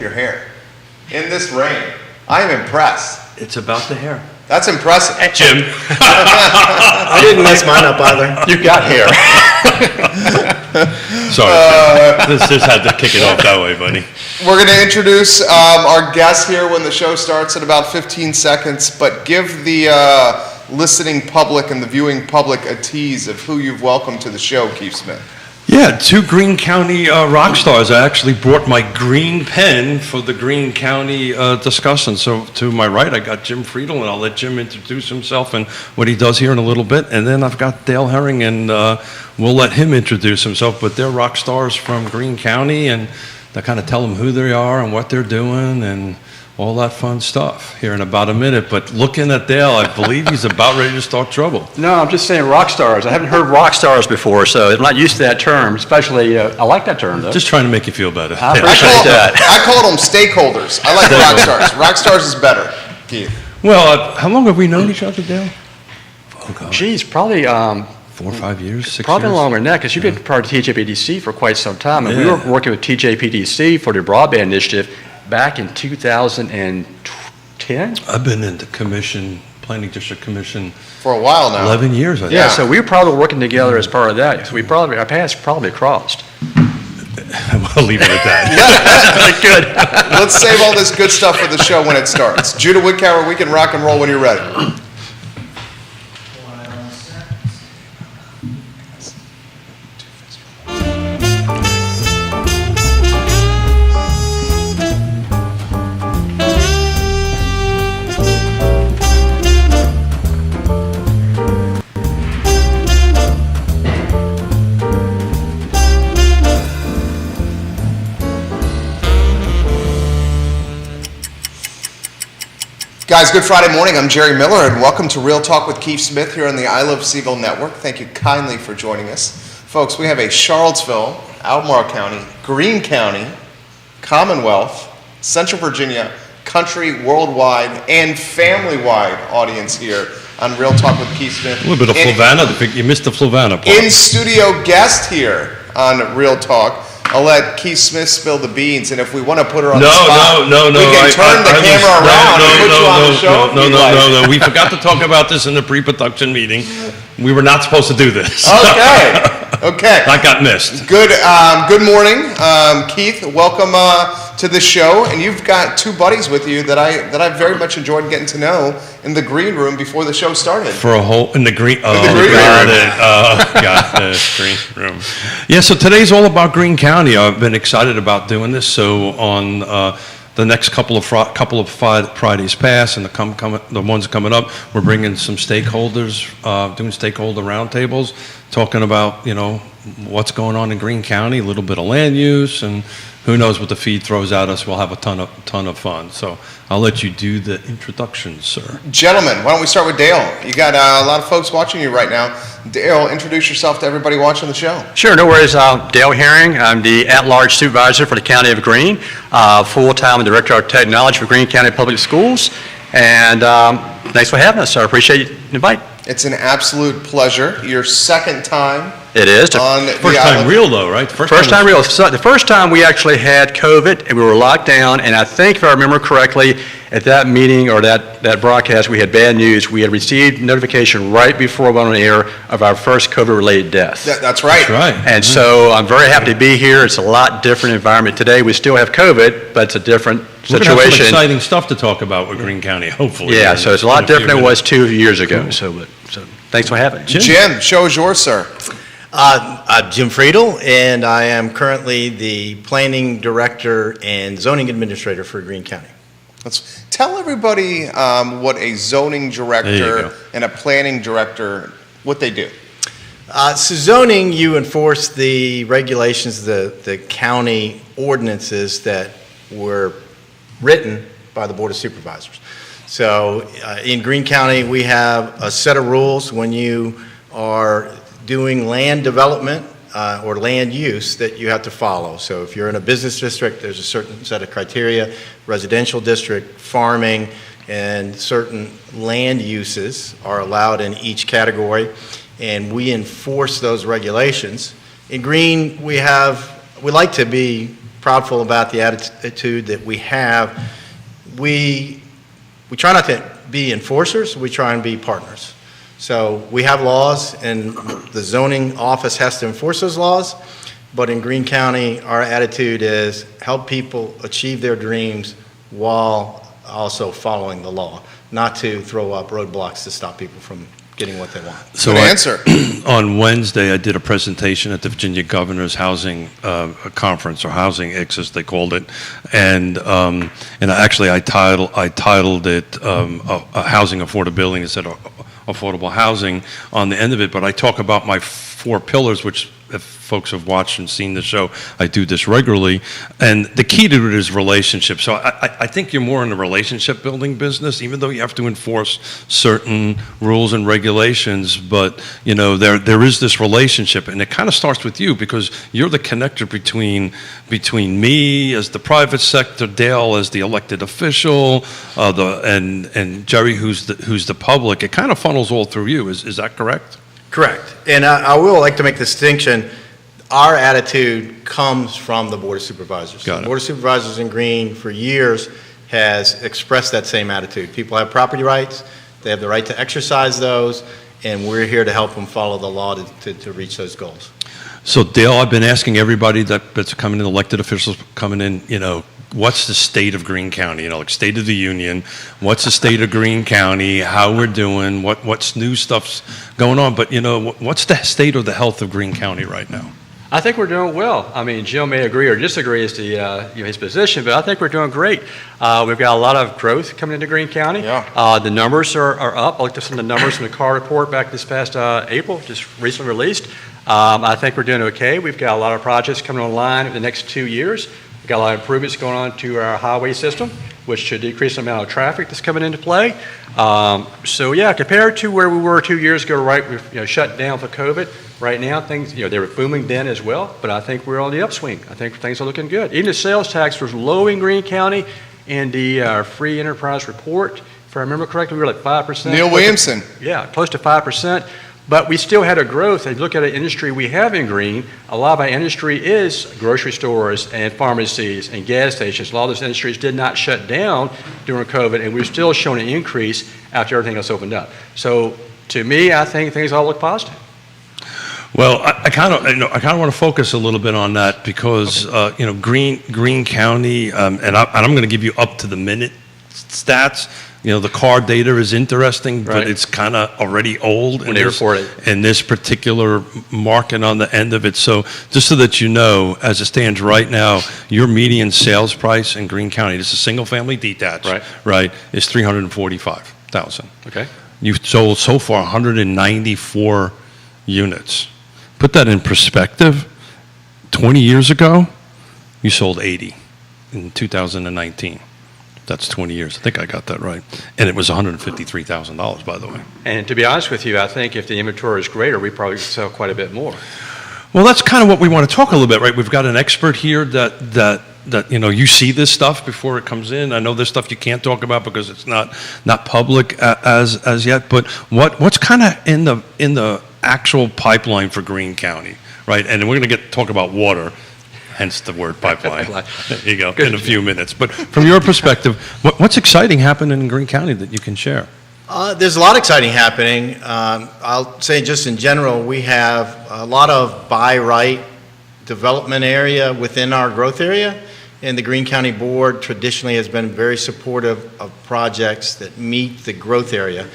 your hair in this rain. I am impressed. It's about the hair. That's impressive. Jim. I didn't mess mine up either. You got hair. Sorry, this had to kick it off that way, buddy. We're going to introduce our guest here when the show starts in about 15 seconds, but give the listening public and the viewing public a tease of who you've welcomed to the show, Keith Smith. Yeah, two Greene County rock stars. I actually brought my green pen for the Greene County discussion. So to my right, I got Jim Friedel, and I'll let Jim introduce himself and what he does here in a little bit. And then I've got Dale Herring, and we'll let him introduce himself. But they're rock stars from Greene County, and they kind of tell them who they are and what they're doing and all that fun stuff here in about a minute. But looking at Dale, I believe he's about ready to start trouble. No, I'm just saying rock stars. I haven't heard rock stars before, so I'm not used to that term, especially, I like that term, though. Just trying to make you feel better. I Yeah. appreciate that. I called them stakeholders. I like rock stars. Rock stars is better, Keith. Well, how long have we known each other, Dale? Oh, God. Geez, probably 4 or 5 years, 6 probably years? longer than that, because you've been part of TJPDC for quite some time, and we Yeah. were working with TJPDC for the broadband initiative back in 2010. I've been in the commission, planning district commission, For a while now. 11 years, I think. Yeah, so we were probably working together as part of that. So our paths probably crossed. We'll leave it at that. Good. Let's save all this good stuff for the show when it starts. Judah Woodcower, we can rock and roll when you're ready. Guys, good Friday morning. I'm Jerry Miller, and welcome to Real Talk with Keith Smith here on the I Love Seville Network. Thank you kindly for joining us. Folks, we have a Charlottesville, Albemarle County, Greene County, Commonwealth, Central Virginia, country, worldwide, and family-wide audience here on Real Talk with Keith Smith. A little bit of Flavanna. You missed the Flavanna part. In-studio guest here on Real Talk. I'll let Keith Smith spill the beans, and if we want to put her on the spot, No. we can turn the camera around and put you on the show. No. We forgot to talk about this in the pre-production meeting. We were not supposed to do this. Okay. That got missed. Good morning, Keith. Welcome to the show, and you've got two buddies with you that I very much enjoyed getting to know in the green room before the show started. For a whole in the green. Oh, the green got room. it. Got the green room. Yeah. So today's all about Greene County. I've been excited about doing this. So on the next couple of Fridays past, and the ones coming up, we're bringing some stakeholders, doing stakeholder roundtables, talking about what's going on in Greene County, a little bit of land use, and who knows what the feed throws at us. We'll have a ton of fun. So I'll let you do the introduction, sir. Gentlemen, why don't we start with Dale? You got a lot of folks watching you right now. Dale, introduce yourself to everybody watching the show. Sure, no worries. Dale Herring. I'm the at-large supervisor for the County of Greene, full-time director of technology for Greene County Public Schools. And thanks for having us, sir. I appreciate the invite. It's an absolute pleasure. Your second time It is. on the First time real though, right? First time real. So the first time we actually had COVID and we were locked down, and I think if I remember correctly, at that meeting or that broadcast, we had bad news. We had received notification right before we went on air of our first COVID-related death. That's right. That's right. And so I'm very happy to be here. It's a lot different environment today. We still have COVID, but it's a different We're gonna have some situation. exciting stuff to talk about with Greene County, hopefully. Yeah, so it's a lot different than it was 2 years ago. So thanks for having me. Jim, show is yours, sir. I'm Jim Friedel, and I am currently the Planning Director and Zoning Administrator for Greene County. Let's tell everybody what a zoning There you director go. and a planning director, what they do. So zoning, you enforce the regulations, the county ordinances that were written by the Board of Supervisors. So in Greene County, we have a set of rules when you are doing land development or land use that you have to follow. So if you're in a business district, there's a certain set of criteria, residential district, farming, and certain land uses are allowed in each category, and we enforce those regulations. In Greene, we like to be proudful about the attitude that we have. We try not to be enforcers, we try and be partners. So we have laws, and the zoning office has to enforce those laws, but in Greene County, our attitude is help people achieve their dreams while also following the law, not to throw up roadblocks to stop people from getting what they want. So Good answer. on Wednesday, I did a presentation at the Virginia Governor's Housing Conference, or Housing X, as they called it, and actually I titled it a housing affordability instead of affordable housing on the end of it. But I talk about my 4 pillars, which, if folks have watched and seen the show, I do this regularly. And the key to it is relationship. So I think you're more in the relationship building business, even though you have to enforce certain rules and regulations. But, you know, there is this relationship, and it kind of starts with you, because you're the connector between me as the private sector, Dale as the elected official, and Jerry who's the public. It kind of funnels all through you. Is that correct? Correct. And I will like to make the distinction. Our attitude comes from the Board of Supervisors. Got it. The Board of Supervisors in Greene for years has expressed that same attitude. People have property rights, they have the right to exercise those, and we're here to help them follow the law to reach those goals. So Dale, I've been asking everybody that's coming in, elected officials coming in, you know, what's the state of Greene County? You know, like State of the Union. What's the state of Greene County? How we're doing? What's new stuff's going on? But you know, what's the state of the health of Greene County right now? I think we're doing well. I mean, Jim may agree or disagree as to his position, but I think we're doing great. We've got a lot of growth coming into Greene County. Yeah. The numbers are up. I looked at some of the numbers from the CAR report back this past April, just recently released. I think we're doing okay. We've got a lot of projects coming online in the next 2 years. We've got a lot of improvements going on to our highway system, which should decrease the amount of traffic that's coming into play. So yeah, compared to where we were 2 years ago, right, we've shut down for COVID. Right now, things, they were booming then as well, but I think we're on the upswing. I think things are looking good. Even the sales tax was low in Greene County in the free enterprise report. If I remember correctly, we were like 5%. Neil Williamson. Yeah, close to 5%. But we still had a growth. If you look at an industry we have in Greene, a lot of our industry is grocery stores and pharmacies and gas stations. A lot of those industries did not shut down during COVID, and we're still showing an increase after everything else opened up. So to me, I think things all look positive. Well, I kind of want to focus a little bit on that because Greene County, and I'm going to give you up to the minute stats. You know, the CAR data is interesting, but Right. it's kind of already old When they report it. in this particular market on the end of it. So just so that you know, as it stands right now, your median sales price in Greene County, this is single-family detached, right, is $345,000. Okay. You've sold so far 194 units. Put that in perspective. 20 years ago, you sold 80 in 2019. That's 20 years. I think I got that right. And it was $153,000, by the way. And to be honest with you, I think if the inventory is greater, we probably could sell quite a bit more. Well, that's kind of what we want to talk a little bit, right? We've got an expert here that you see this stuff before it comes in. I know there's stuff you can't talk about because it's not public as yet. But what's kind of in the actual pipeline for Greene County, right? And we're going to talk about water. Hence the word pipeline. There you go, in a few minutes. But from your perspective, what's exciting happening in Greene County that you can share? There's a lot exciting happening. I'll say just in general, we have a lot of by right development area within our growth area. And the Greene County Board traditionally has been very supportive of projects that meet the growth area.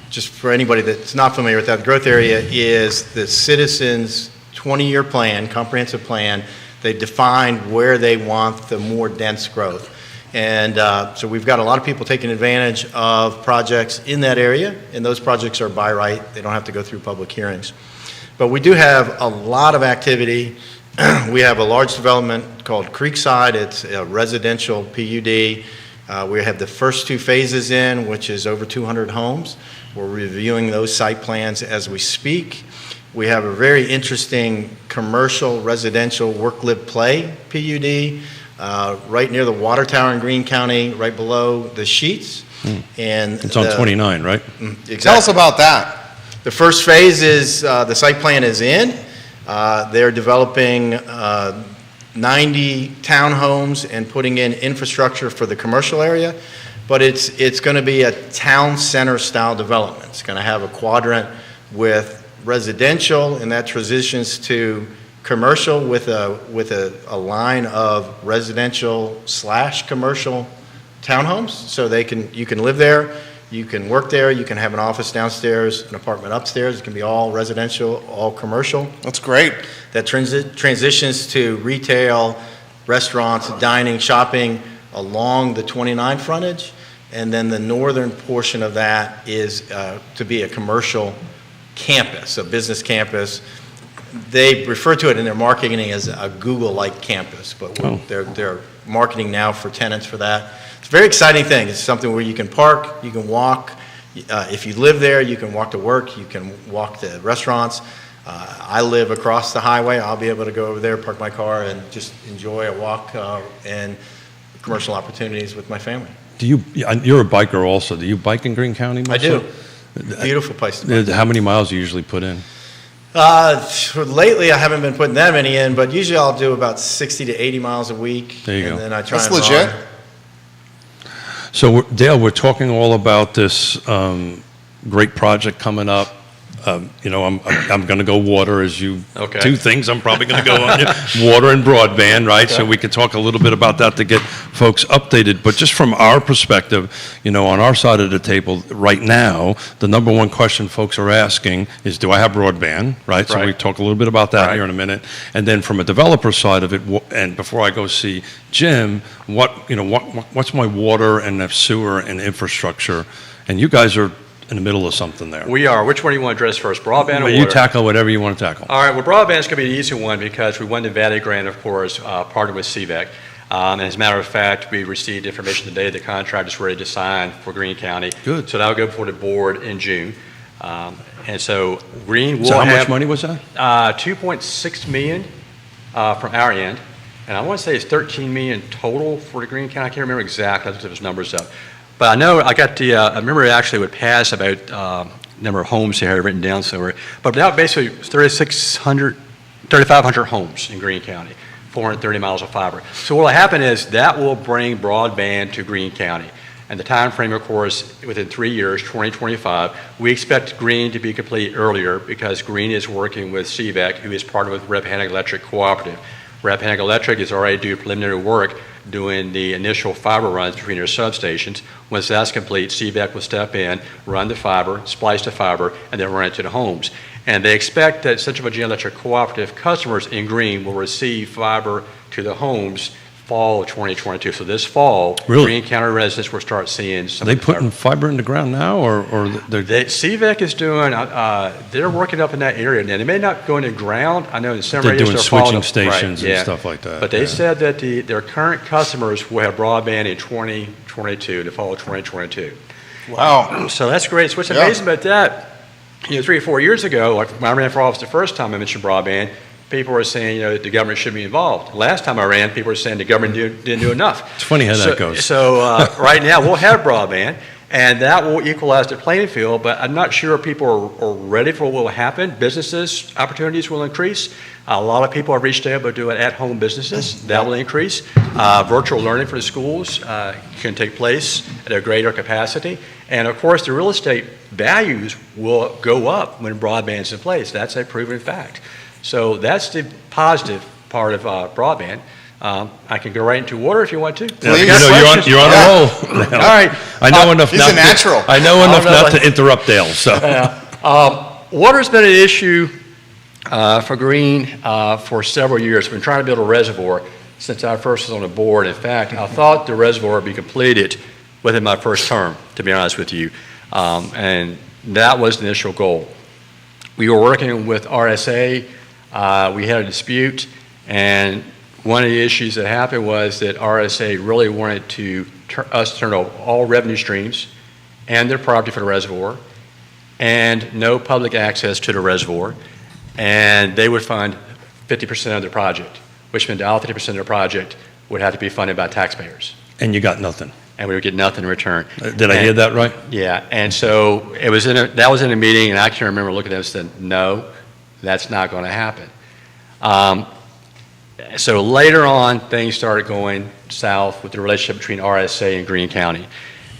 Just for anybody that's not familiar with that, the growth area is the citizens' 20-year plan, comprehensive plan. They defined where they want the more dense growth. And so we've got a lot of people taking advantage of projects in that area, and those projects are by right. They don't have to go through public hearings. But we do have a lot of activity. We have a large development called Creekside. It's a residential PUD. We have the first 2 phases in, which is over 200 homes. We're reviewing those site plans as we speak. We have a very interesting commercial residential work, live, play PUD right near the water tower in Greene County, right below the Sheets. And It's on 29, right? Exactly. Tell us about that. The first phase is the site plan is in. They're developing 90 townhomes and putting in infrastructure for the commercial area, but it's going to be a town center style development. It's going to have a quadrant with residential, and that transitions to commercial with a line of residential / commercial townhomes, so you can live there, you can work there, you can have an office downstairs, an apartment upstairs. It can be all residential, all commercial. That's great. That transitions to retail, restaurants, dining, shopping along the 29 frontage, and then the northern portion of that is to be a commercial campus, a business campus. They refer to it in their marketing as a Google-like campus, but they're marketing now for tenants for that. It's a very exciting thing. It's something where you can park, you can walk. If you live there, you can walk to work, you can walk to restaurants. I live across the highway. I'll be able to go over there, park my car, and just enjoy a walk and commercial opportunities with my family. You're a biker also. Do you bike in Greene County much? I do. Beautiful place to bike. How many miles do you usually put in? Lately, I haven't been putting that many in, but usually I'll do about 60 to 80 miles a week. There you go. And then I try That's and legit. run. So, Dale, we're talking all about this great project coming up. I'm going to go water as you. Okay. Two things I'm probably going to go on. Water and broadband, right? Okay. So we could talk a little bit about that to get folks updated. But just from our perspective, on our side of the table right now, the number one question folks are asking is, do I have broadband, right? So we talk a little bit about that here in a minute. And then from a developer side of it, and before I go see Jim, what's my water and sewer and infrastructure? And you guys are in the middle of something there. We are. Which one do you want to address first, broadband or water? You tackle whatever you want to tackle. All right, well, broadband is going to be the easy one because we won the Nevada grant, of course, partnered with CVEC. And as a matter of fact, we received information today the contract is ready to sign for Greene County. Good. So that'll go before the board in June. And so Greene will So how have much money was that? $2.6 million from our end. And I want to say it's $13 million total for the Greene County. I can't remember exactly. I looked those numbers up. But I know I remember it actually would pass about number of homes here I had written down somewhere. But now basically 3,500 homes in Greene County, 430 miles of fiber. So what will happen is that will bring broadband to Greene County. And the time frame, of course, within 3 years, 2025, we expect Greene to be complete earlier because Greene is working with CVEC, who is partnered with Rappahannock Electric Cooperative. Rappahannock Electric is already doing preliminary work doing the initial fiber runs between their substations. Once that's complete, CVEC will step in, run the fiber, splice the fiber, and then run it to the homes. And they expect that Central Virginia Electric Cooperative customers in Greene will receive fiber to the homes fall of 2022. So this fall, Greene County residents will start seeing some. Are they putting fiber in the ground now, or CVEC is doing? They're working up in that area. Now they may not go into ground. I know in some they're areas doing they're switching stations and stuff like that. But they said that their current customers will have broadband in 2022, the fall of 2022. Wow. So that's great. So what's amazing about that? 3 or 4 years ago, like when I ran for office the first time I mentioned broadband, people were saying, the government should be involved. Last time I ran, people were saying the government didn't do enough. It's funny how that goes. So right now we'll have broadband, and that will equalize the playing field, but I'm not sure people are ready for what will happen. Businesses, opportunities will increase. A lot of people have reached out about doing at-home businesses. That will increase. Virtual learning for the schools can take place at a greater capacity. And of course, the real estate values will go up when broadband is in place. That's a proven fact. So that's the positive part of broadband. I can go right into water if you want to. You're on a roll. All right. I know enough. He's a natural. I know enough not to interrupt Dale. So, water's been an issue for Greene for several years. We've been trying to build a reservoir since I first was on the board. In fact, I thought the reservoir would be completed within my first term, to be honest with you, and that was the initial goal. We were working with RSA. We had a dispute, and one of the issues that happened was that RSA really wanted us to turn over all revenue streams and their property for the reservoir, and no public access to the reservoir, and they would fund 50% of the project, which meant all 50% of the project would have to be funded by taxpayers. and you got nothing. And we would get nothing in return. Did I hear that right? Yeah, and so that was in a meeting, and I can remember looking at it and said, no, that's not going to happen. So later on, things started going south with the relationship between RSA and Greene County.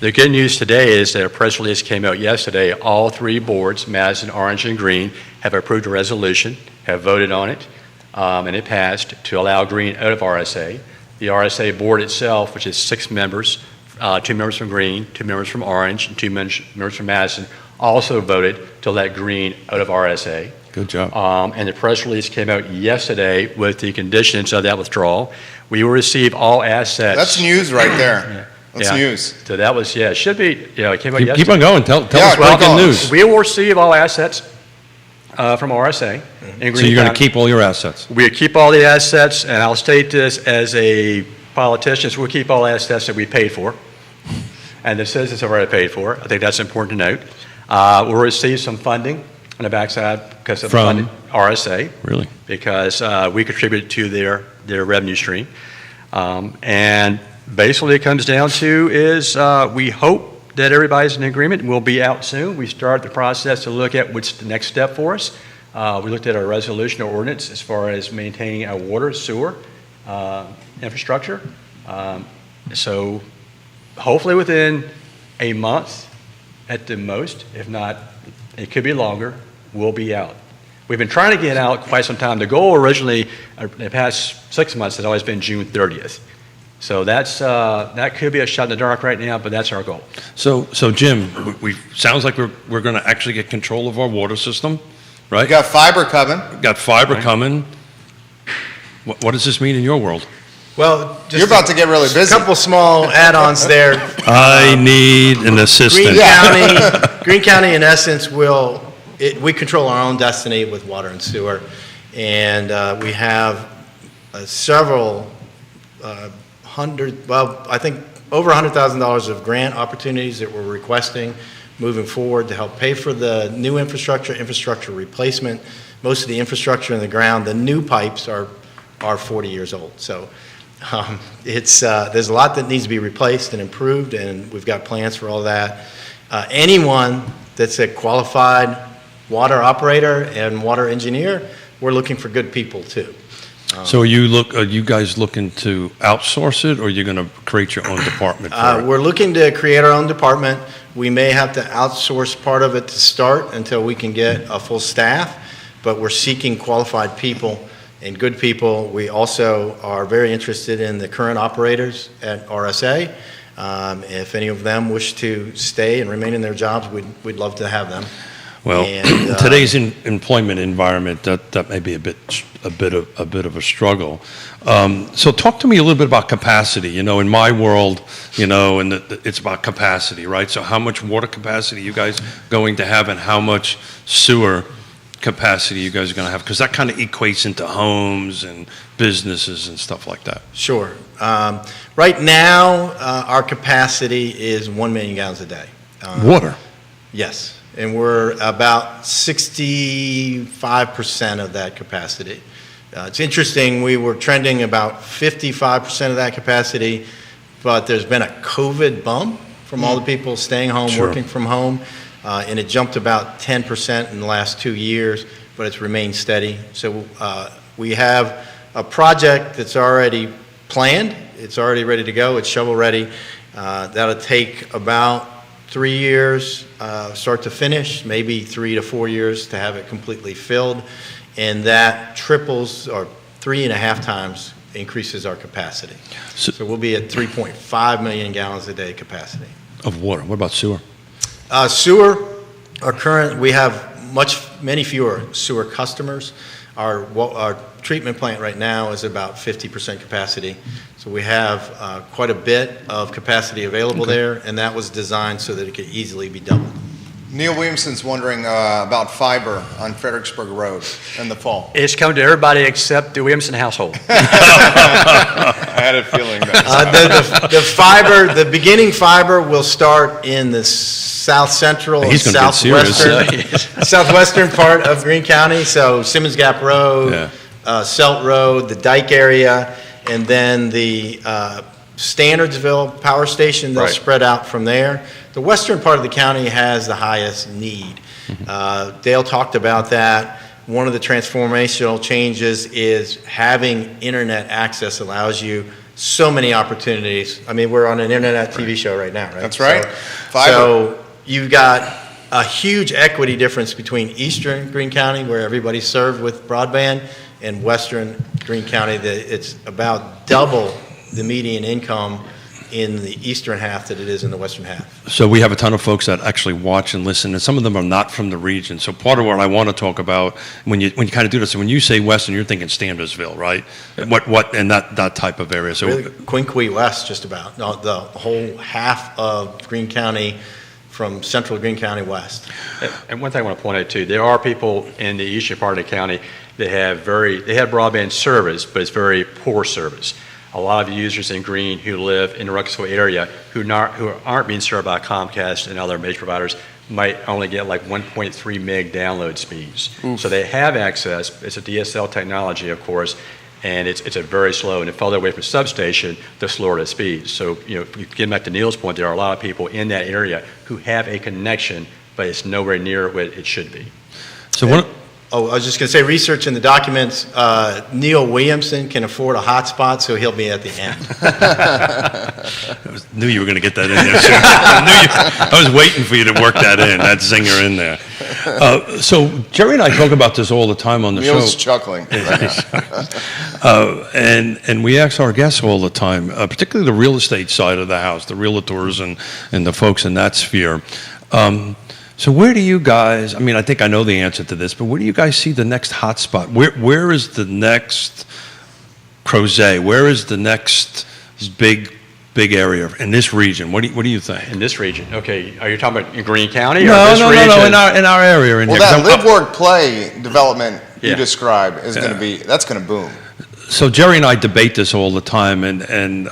The good news today is that a press release came out yesterday. All three boards, Madison, Orange, and Greene, have approved a resolution, have voted on it, and it passed to allow Greene out of RSA. The RSA board itself, which is 6 members, 2 members from Greene, 2 members from Orange, and 2 members from Madison, also voted to let Greene out of RSA. Good job. And the press release came out yesterday with the conditions of that withdrawal. We will receive all assets. That's news right there. That's Yeah. news. So that was, it should be, it came out Keep yesterday. on going. Tell Yeah, us keep breaking going. news. We will receive all assets from RSA in So Greene you're going to County. keep all your assets? We keep all the assets, and I'll state this as a politician, so we'll keep all assets that we paid for, and the citizens have already paid for. I think that's important to note. We'll receive some funding on the backside because of the From? funding, RSA, Really? because we contribute to their revenue stream. And basically it comes down to is we hope that everybody's in agreement and we'll be out soon. We start the process to look at what's the next step for us. We looked at our resolution or ordinance as far as maintaining our water, sewer, infrastructure. So hopefully within a month at the most, if not, it could be longer, we'll be out. We've been trying to get out quite some time. The goal originally, the past 6 months, has always been June 30th. So that could be a shot in the dark right now, but that's our goal. So Jim, we sounds like we're going to actually get control of our water system, We right? got fiber coming. Got fiber Right. coming. What does this mean in your world? Well, just You're about to get really a busy. couple small add-ons there. I need an assistant. Greene County, in essence, we control our own destiny with water and sewer. And we have several I think over $100,000 of grant opportunities that we're requesting moving forward to help pay for the new infrastructure replacement. Most of the infrastructure in the ground, the new pipes are 40 years old. So there's a lot that needs to be replaced and improved, and we've got plans for all that. Anyone that's a qualified water operator and water engineer, we're looking for good people too. So are you guys looking to outsource it, or are you going to create your own department for it? We're looking to create our own department. We may have to outsource part of it to start until we can get a full staff, but we're seeking qualified people and good people. We also are very interested in the current operators at RSA. If any of them wish to stay and remain in their jobs, we'd love to have them. Well, And, today's employment environment, that may be a bit of a struggle. So talk to me a little bit about capacity. You know, in my world, you know, and it's about capacity, right? So how much water capacity you guys going to have, and how much sewer capacity you guys are going to have? Because that kind of equates into homes and businesses and stuff like that. Sure. Right now, our capacity is 1 million gallons a day. Water. Yes, and we're about 65% of that capacity. It's interesting, we were trending about 55% of that capacity, but there's been a COVID bump from all the people staying home, Sure. working from home, and it jumped about 10% in the last 2 years, but it's remained steady. So we have a project that's already planned, it's already ready to go, it's shovel-ready. That'll take about 3 years, start to finish, maybe 3 to 4 years to have it completely filled. And that triples or 3.5 times increases our capacity. So we'll be at 3.5 million gallons a day capacity. Of water. What about sewer? Sewer, we have many fewer sewer customers. Our treatment plant right now is about 50% capacity. So we have quite a bit of capacity available there, and that was designed so that it could easily be doubled. Neil Williamson's wondering about fiber on Fredericksburg Road in the fall. It's come to everybody except the Williamson household. I had a feeling that. The beginning fiber will start in the south central and He's gonna get serious. southwestern part of Greene County, so Simmons Gap Road, Selt Road, the Dike area, and then the Standardsville Power Station, they'll Right. spread out from there. The western part of the county has the highest need. Dale talked about that. one of the transformational changes is having internet access allows you so many opportunities. I mean, we're on an internet TV show right now, right? That's right. So you've got a huge equity difference between eastern Greene County, where everybody's served with broadband, and western Greene County, that it's about double the median income in the eastern half that it is in the western half. So we have a ton of folks that actually watch and listen, and some of them are not from the region. So part of what I want to talk about when you kind of do this, so when you say Western, you're thinking Standardsville, right? What and that type of area. So Really, Quinquay West, just about. No, the whole half of Greene County from central Greene County west. And one thing I want to point out too, there are people in the eastern part of the county that have broadband service, but it's very poor service. A lot of users in Greene who live in the Ruckusville area who aren't being served by Comcast and other major providers might only get like 1.3 meg download speeds. So they have access. It's a DSL technology, of course, and it's a very slow, and the further away from the substation, the slower the speeds. So, getting back to Neil's point, there are a lot of people in that area who have a connection, but it's nowhere near what it should be. So one. Oh, I was just going to say, research in the documents, Neil Williamson can afford a hotspot, so he'll be at the end. Knew you were going to get that in there soon. I was waiting for you to work that in, that zinger in there. So Jerry and I talk about this all the time on the Neil's show. chuckling. And we ask our guests all the time, particularly the real estate side of the house, the realtors and the folks in that sphere. So where do you guys, I mean, I think I know the answer to this, but where do you guys see the next hotspot? Where is the next Crozet? Where is the next big area in this region? What do you think? In this region, okay, are you talking about in Greene County or No, this region? in our area. Well, that live, work, play development you Yeah. describe is going to that's going to boom. So Jerry and I debate this all the time, and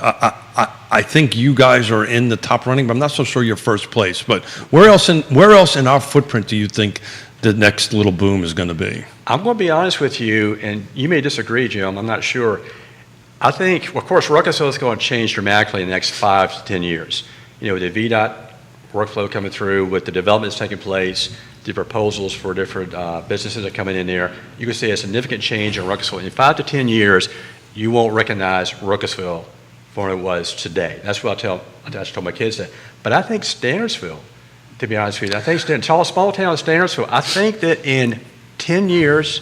I think you guys are in the top running, but I'm not so sure you're first place. But where else in our footprint do you think the next little boom is going to be? I'm going to be honest with you, and you may disagree, Jim, I'm not sure. I think, of course, Ruckusville is going to change dramatically in the next 5 to 10 years. With the VDOT workflow coming through, with the developments taking place, the proposals for different businesses that are coming in there, you can see a significant change in Ruckusville. In 5 to 10 years, you won't recognize Ruckusville for what it was today. That's what I told my kids that. But I think Standardsville, to be honest with you, I think small town Standardsville, I think that in 10 years,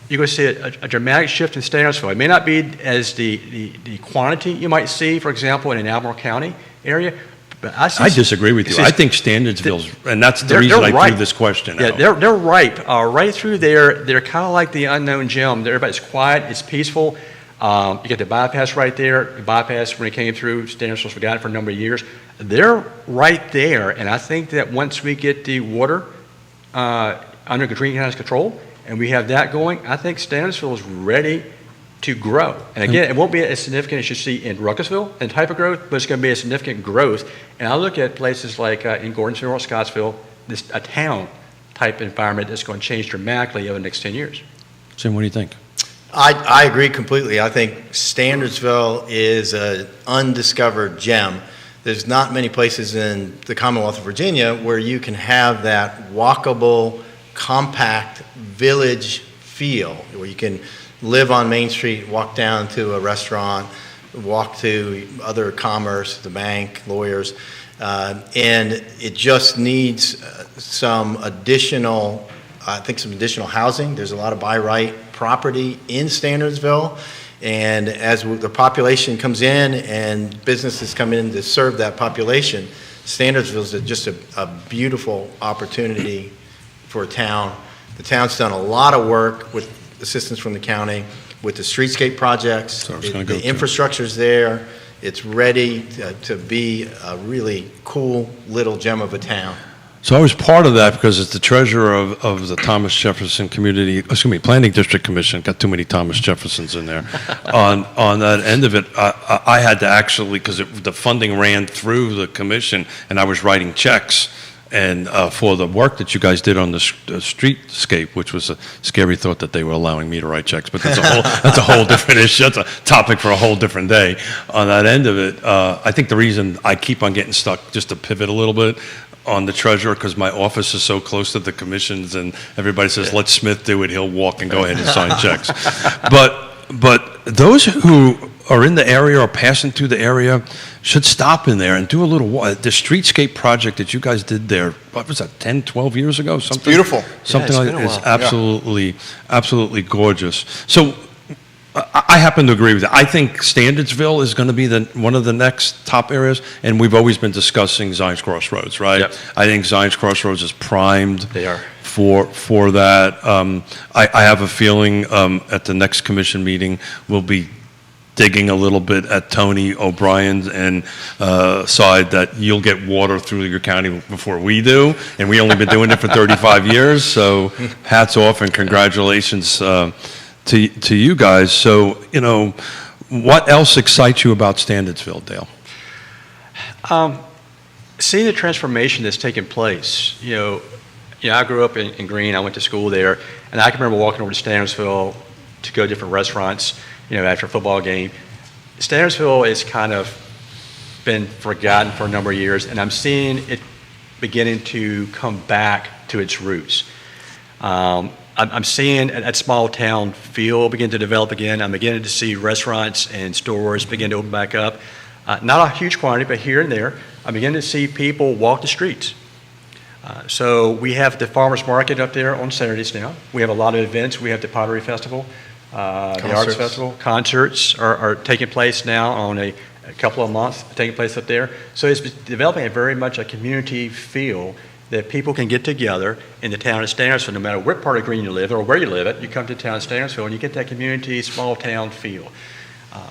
you're going to see a dramatic shift in Standardsville. It may not be as the quantity you might see, for example, in an Albemarle County area, but I disagree with you. I think Standardsville's, and that's the reason I threw this question out. Yeah, they're ripe. Right through there, they're kind of like the unknown gem. Everybody's quiet, it's peaceful. You get the bypass right there. The bypass, when it came through, Standardsville's forgotten for a number of years. They're right there, and I think that once we get the water under Greene County's control, and we have that going, I think Standardsville is ready to grow. And again, it won't be as significant as you see in Ruckusville and type of growth, but it's going to be a significant growth. And I look at places like in Gordonsville or Scottsville, a town type environment that's going to change dramatically over the next 10 years. Jim, what do you think? I agree completely. I think Standardsville is an undiscovered gem. There's not many places in the Commonwealth of Virginia where you can have that walkable, compact village feel, where you can live on Main Street, walk down to a restaurant, walk to other commerce, the bank, lawyers, and it just needs some additional housing. There's a lot of by right property in Standardsville, and as the population comes in and businesses come in to serve that population, Standardsville is just a beautiful opportunity for a town. The town's done a lot of work with assistance from the county with the streetscape projects. The infrastructure's there. It's ready to be a really cool little gem of a town. So I was part of that because it's the treasurer of the Thomas Jefferson Planning District Commission. Got too many Thomas Jeffersons in there. on that end of it, I had to actually, because the funding ran through the commission, and I was writing checks and for the work that you guys did on the streetscape, which was a scary thought that they were allowing me to write checks, but that's a whole different issue. That's a topic for a whole different day. On that end of it, I think the reason I keep on getting stuck, just to pivot a little bit, on the treasurer because my office is so close to the commissions, and everybody says, let Smith do it. He'll walk and go ahead and sign checks. But those who are in the area or passing through the area should stop in there and do a little the streetscape project that you guys did there. What was that, 10, 12 years ago? Something beautiful. Something Yeah, it's like been a that. It's while. absolutely gorgeous. So I happen to agree with that. I think Standardsville is going to be one of the next top areas, and we've always been discussing Zions Crossroads, right? Yep. I think Zions Crossroads is primed They are. for that. I have a feeling at the next commission meeting we'll be digging a little bit at Tony O'Brien's and side that you'll get water through your county before we do, and we only been doing it for 35 years. So hats off and congratulations to you guys. So what else excites you about Standardsville, Dale? Seeing the transformation that's taken place, I grew up in Greene. I went to school there, and I can remember walking over to Standardsville to go to different restaurants, after a football game. Standardsville has kind of been forgotten for a number of years, and I'm seeing it beginning to come back to its roots. I'm seeing that small town feel begin to develop again. I'm beginning to see restaurants and stores begin to open back up. Not a huge quantity, but here and there. I'm beginning to see people walk the streets. So we have the farmers market up there on Saturdays now. We have a lot of events. We have the Pottery Festival, the Arts Festival. Concerts are taking place now on a couple of months, taking place up there. So it's developing very much a community feel that people can get together in the town of Standardsville, no matter what part of Greene you live or where you live at. You come to the town of Standardsville and you get that community, small town feel.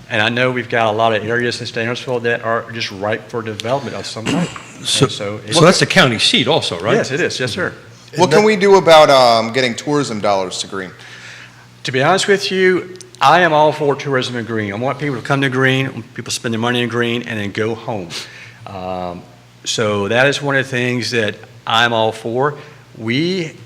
And I know we've got a lot of areas in Standardsville that are just ripe for development of some type. So that's the county seat also, right? Yes, it is. Yes, sir. What can we do about getting tourism dollars to Greene? To be honest with you, I am all for tourism in Greene. I want people to come to Greene, people spend their money in Greene, and then go home. So that is one of the things that I'm all for. We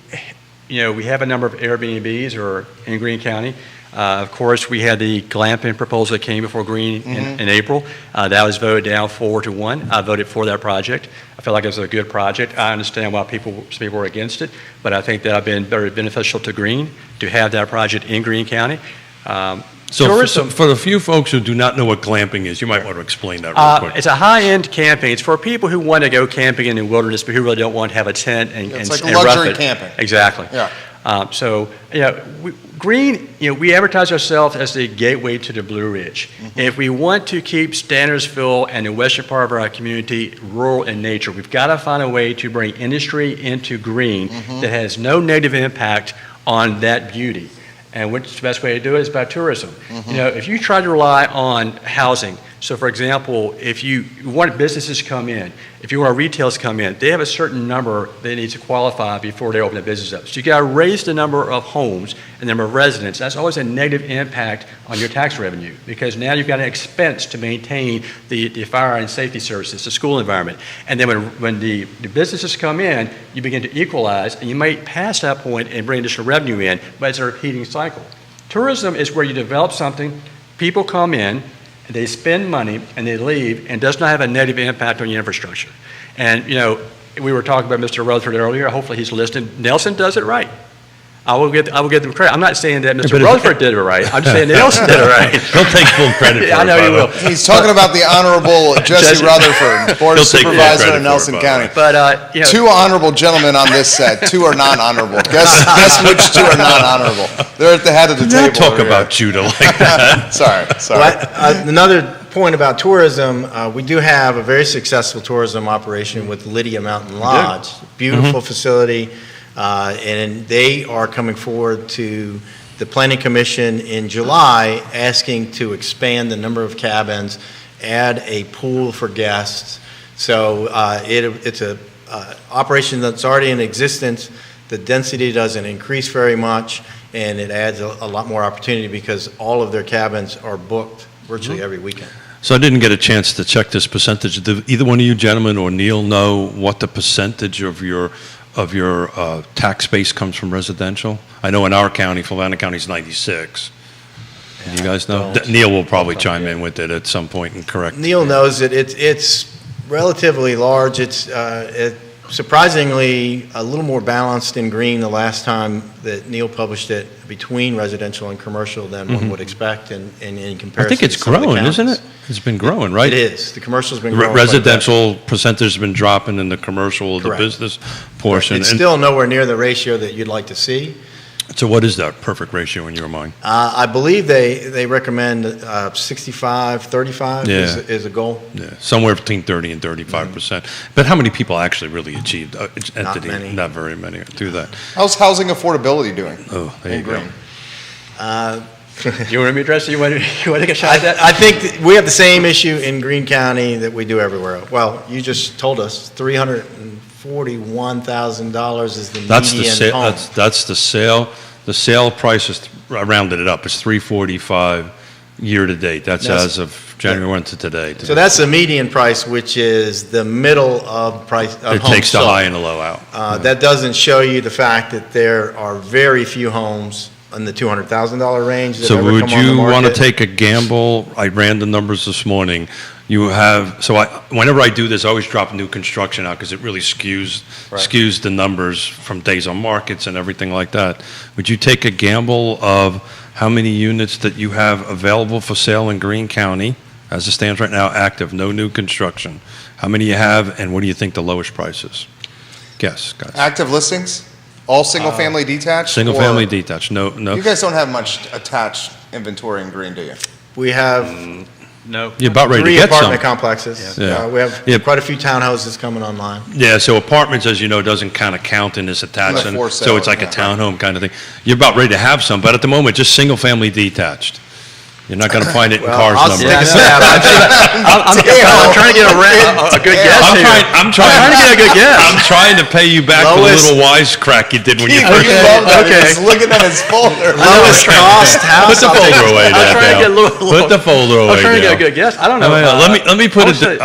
have a number of Airbnbs in Greene County. Of course, we had the glamping proposal that came before Greene in April. That was voted down 4-1. I voted for that project. I feel like it was a good project. I understand why some people were against it, but I think that I've been very beneficial to Greene to have that project in Greene County. So Tourism. for the few folks who do not know what glamping is, you might want to explain that real quick. It's a high-end camping. It's for people who want to go camping in the wilderness, but who really don't want to have a tent and It's like and luxury rough it. camping. Exactly. Yeah. Greene, we advertise ourselves as the gateway to the Blue Ridge. And if we want to keep Standardsville and the western part of our community rural in nature, we've got to find a way to bring industry into Greene that has no negative impact on that beauty. And what's the best way to do it is by tourism. If you try to rely on housing, so for example, if you want businesses to come in, if you want retailers to come in, they have a certain number they need to qualify before they open the business up. So you got to raise the number of homes and the number of residents. That's always a negative impact on your tax revenue because now you've got an expense to maintain the fire and safety services, the school environment. And then when the businesses come in, you begin to equalize, and you might pass that point and bring additional revenue in, but it's a repeating cycle. Tourism is where you develop something, people come in, they spend money and they leave and does not have a negative impact on your infrastructure. And, we were talking about Mr. Rutherford earlier. Hopefully he's listening. Nelson does it right. I will give them credit. I'm not saying that Mr. Rutherford did it right. I'm just saying Nelson did it right. He'll take full credit for it. I know he will. He's talking about the Honorable Jesse Rutherford, Board of He'll take full Supervisor credit in for Nelson it, by the County. way. But, Two honorable gentlemen on this set. Two are non-honorable. Guess which two are non-honorable? They're at the head of the Do table. not talk over about here. Judah like that. Sorry. Another point about tourism, we do have a very successful tourism operation with Lydia Mountain Lodge. Beautiful facility, and they are coming forward to the Planning Commission in July asking to expand the number of cabins, add a pool for guests. So it's a operation that's already in existence. The density doesn't increase very much, and it adds a lot more opportunity because all of their cabins are booked virtually every weekend. So I didn't get a chance to check this percentage. Do either one of you gentlemen or Neil know what the percentage of your tax base comes from residential? I know in our county, Fluvanna County is 96. Do you guys know? Neil will probably chime in with it at some point and correct. Neil knows that it's relatively large. It's surprisingly a little more balanced in green the last time that Neil published it between residential and commercial than one would expect in comparison. I think it's to some of the growing, isn't it? counties. It's been growing, right? It is. The commercial's been growing. quite a bit. Residential percentage has been dropping in the commercial, the Correct. business portion. It's And still nowhere near the ratio that you'd like to see. so what is that perfect ratio in your mind? I believe they recommend 65-35 Yeah. is a goal. Yeah, somewhere between 30 and 35%. But how many people actually really achieved entity? many. Not very many do that. How's housing affordability doing? Oh, there in you go. Green? You want me to address it? You want to take a shot at that? I think we have the same issue in Greene County that we do everywhere else. Well, you just told us $341,000 is the That's the median sale. home. That's the sale. The sale price is, I rounded it up, it's 345 year to date. That's That's- as of January 1 to today. So that's the median price, which is the middle of price of It homes takes the sold. high and the low out. That doesn't show you the fact that there are very few homes in the $200,000 range that So ever would come on the you want to market. take a gamble? I ran the numbers this morning. You have, whenever I do this, I always drop new construction out because it really skews the numbers from days on markets and everything like that. Would you take a gamble of how many units that you have available for sale in Greene County, as it stands right now, active, no new construction? How many you have, and what do you think the lowest price is? Guess, guys. Active listings? All single-family detached? Single-family or- detached, no. You guys don't have much attached inventory in Green, do you? We have No. You're about ready to three get some. apartment complexes. Yeah. We have Yeah. quite a few townhouses coming online. Yeah, so apartments, as you know, doesn't kind of count in this attached, Like for so sale, it's like a yeah. townhome kind of thing. You're about ready to have some, but at the moment, just single-family detached. You're not going to find it in Well, cars I'll number. take a stab. I'm trying to get a good guess I'm here. trying to get a good guess. I'm trying to pay you back the Lowest- little wisecrack you did when you Keith, first. you love that. okay. He's looking at his folder. Lowest cost house. Put the folder away I'm there, trying to Dale. get a little. Put the folder away, I'm trying to get a Dale. good guess. I don't know. Let me put I it. would say-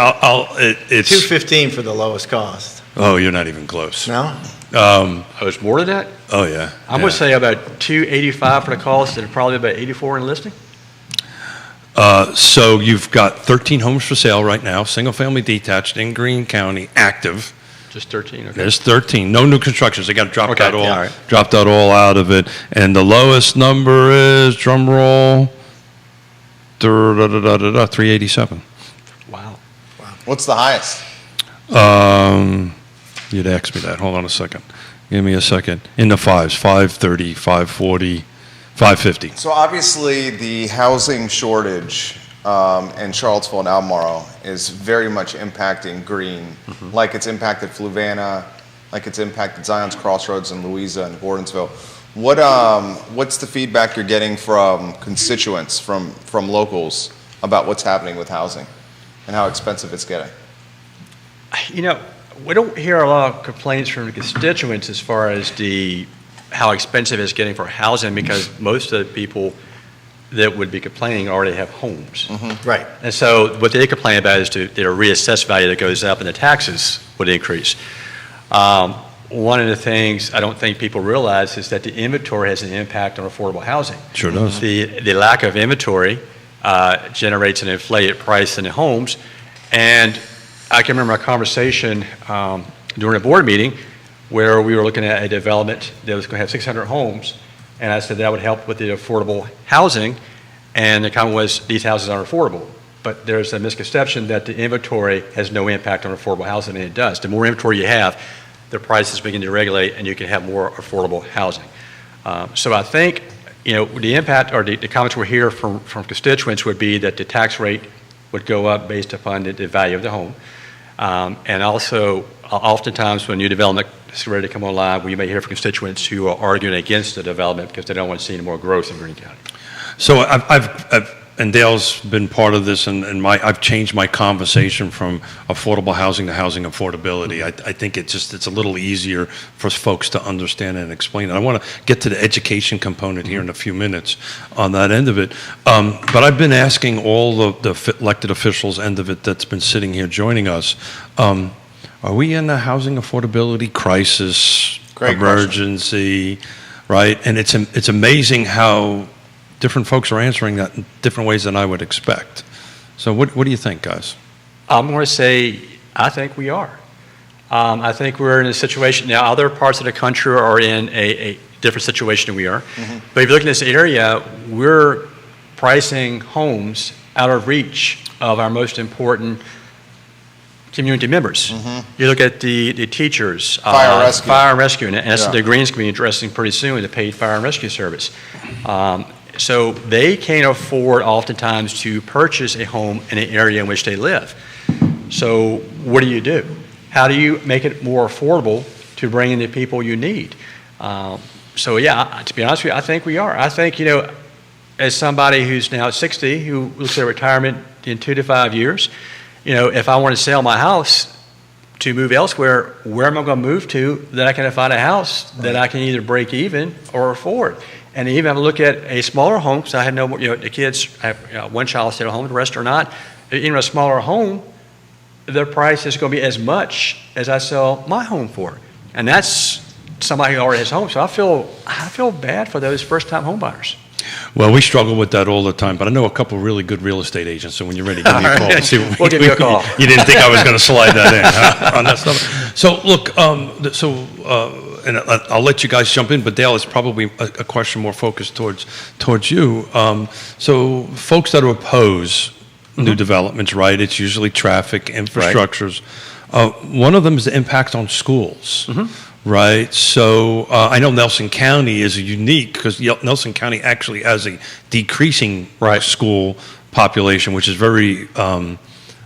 It's. $215 for the lowest cost. Oh, you're not even close. No? Oh, it's more than that? Oh yeah. I'm going to say about 285 for the cost and probably about 84 in listing. So you've got 13 homes for sale right now, single-family detached in Greene County, active. Just 13, okay. There's 13, no new constructions. They got to drop Okay, that all, yeah, all right. drop that all out of it. And the lowest number is, drum roll, 387. Wow. What's the highest? You'd ask me that. Hold on a second. Give me a second. In the fives, 530, 540, 550. So obviously, the housing shortage in Charlottesville and Albemarle is very much impacting Green, like it's impacted Fluvanna, like it's impacted Zion's Crossroads and Louisa and Gordonsville. What's the feedback you're getting from constituents, from locals, about what's happening with housing and how expensive it's getting? You know, we don't hear a lot of complaints from the constituents as far as how expensive it's getting for housing because most of the people that would be complaining already have homes. Right. And so what they complain about is their reassessed value that goes up and the taxes would increase. One of the things I don't think people realize is that the inventory has an impact on affordable housing. Sure does. The lack of inventory generates an inflated price in the homes. And I can remember a conversation during a board meeting where we were looking at a development that was going to have 600 homes. And I said that would help with the affordable housing. And the comment was, these houses aren't affordable. But there's a misconception that the inventory has no impact on affordable housing, and it does. The more inventory you have, the prices begin to regulate, and you can have more affordable housing. So I think, the impact or the comments we hear from constituents would be that the tax rate would go up based upon the value of the home. And also, oftentimes when new development is ready to come online, we may hear from constituents who are arguing against the development because they don't want to see any more growth in Greene County. So I've and Dale's been part of this, and I've changed my conversation from affordable housing to housing affordability. I think it's a little easier for folks to understand and explain it. I want to get to the education component here in a few minutes on that end of it. But I've been asking all the elected officials end of it that's been sitting here joining us, are we in a housing affordability crisis, Great emergency, right? And it's amazing how different folks are answering that in different ways than I would expect. So what do you think, guys? I'm going to say, I think we are. I think we're in a situation now, other parts of the country are in a different situation than we are. But if you look in this area, we're pricing homes out of reach of our most important community members. You look at the teachers, Fire and rescue. and that's Yeah. the Greens going to be addressing pretty soon, the paid fire and rescue service. So they can't afford oftentimes to purchase a home in an area in which they live. So what do? How do you make it more affordable to bring in the people you need? So yeah, to be honest with you, I think we are. I think, as somebody who's now 60, who looks at retirement in 2 to 5 years, if I want to sell my house to move elsewhere, where am I going to move to that I can find a house that I can either break even or afford? And even if I look at a smaller home, because I had the kids, I have one child stay at home, the rest are not. In a smaller home, the price is going to be as much as I sell my home for. And that's somebody who already has a home. So I feel bad for those first-time home buyers. Well, we struggle with that all the time, but I know a couple of really good real estate agents, so when you're ready, give me a call. And see what We'll give you a call. You didn't think I was going to slide that in, huh, on that stuff? So, look, and I'll let you guys jump in, but Dale, it's probably a question more focused towards you. So, folks that oppose new developments, right? It's usually traffic, infrastructures. One of them is the impact on schools. Right. So I know Nelson County is unique because Nelson County actually has a decreasing school population, which is very,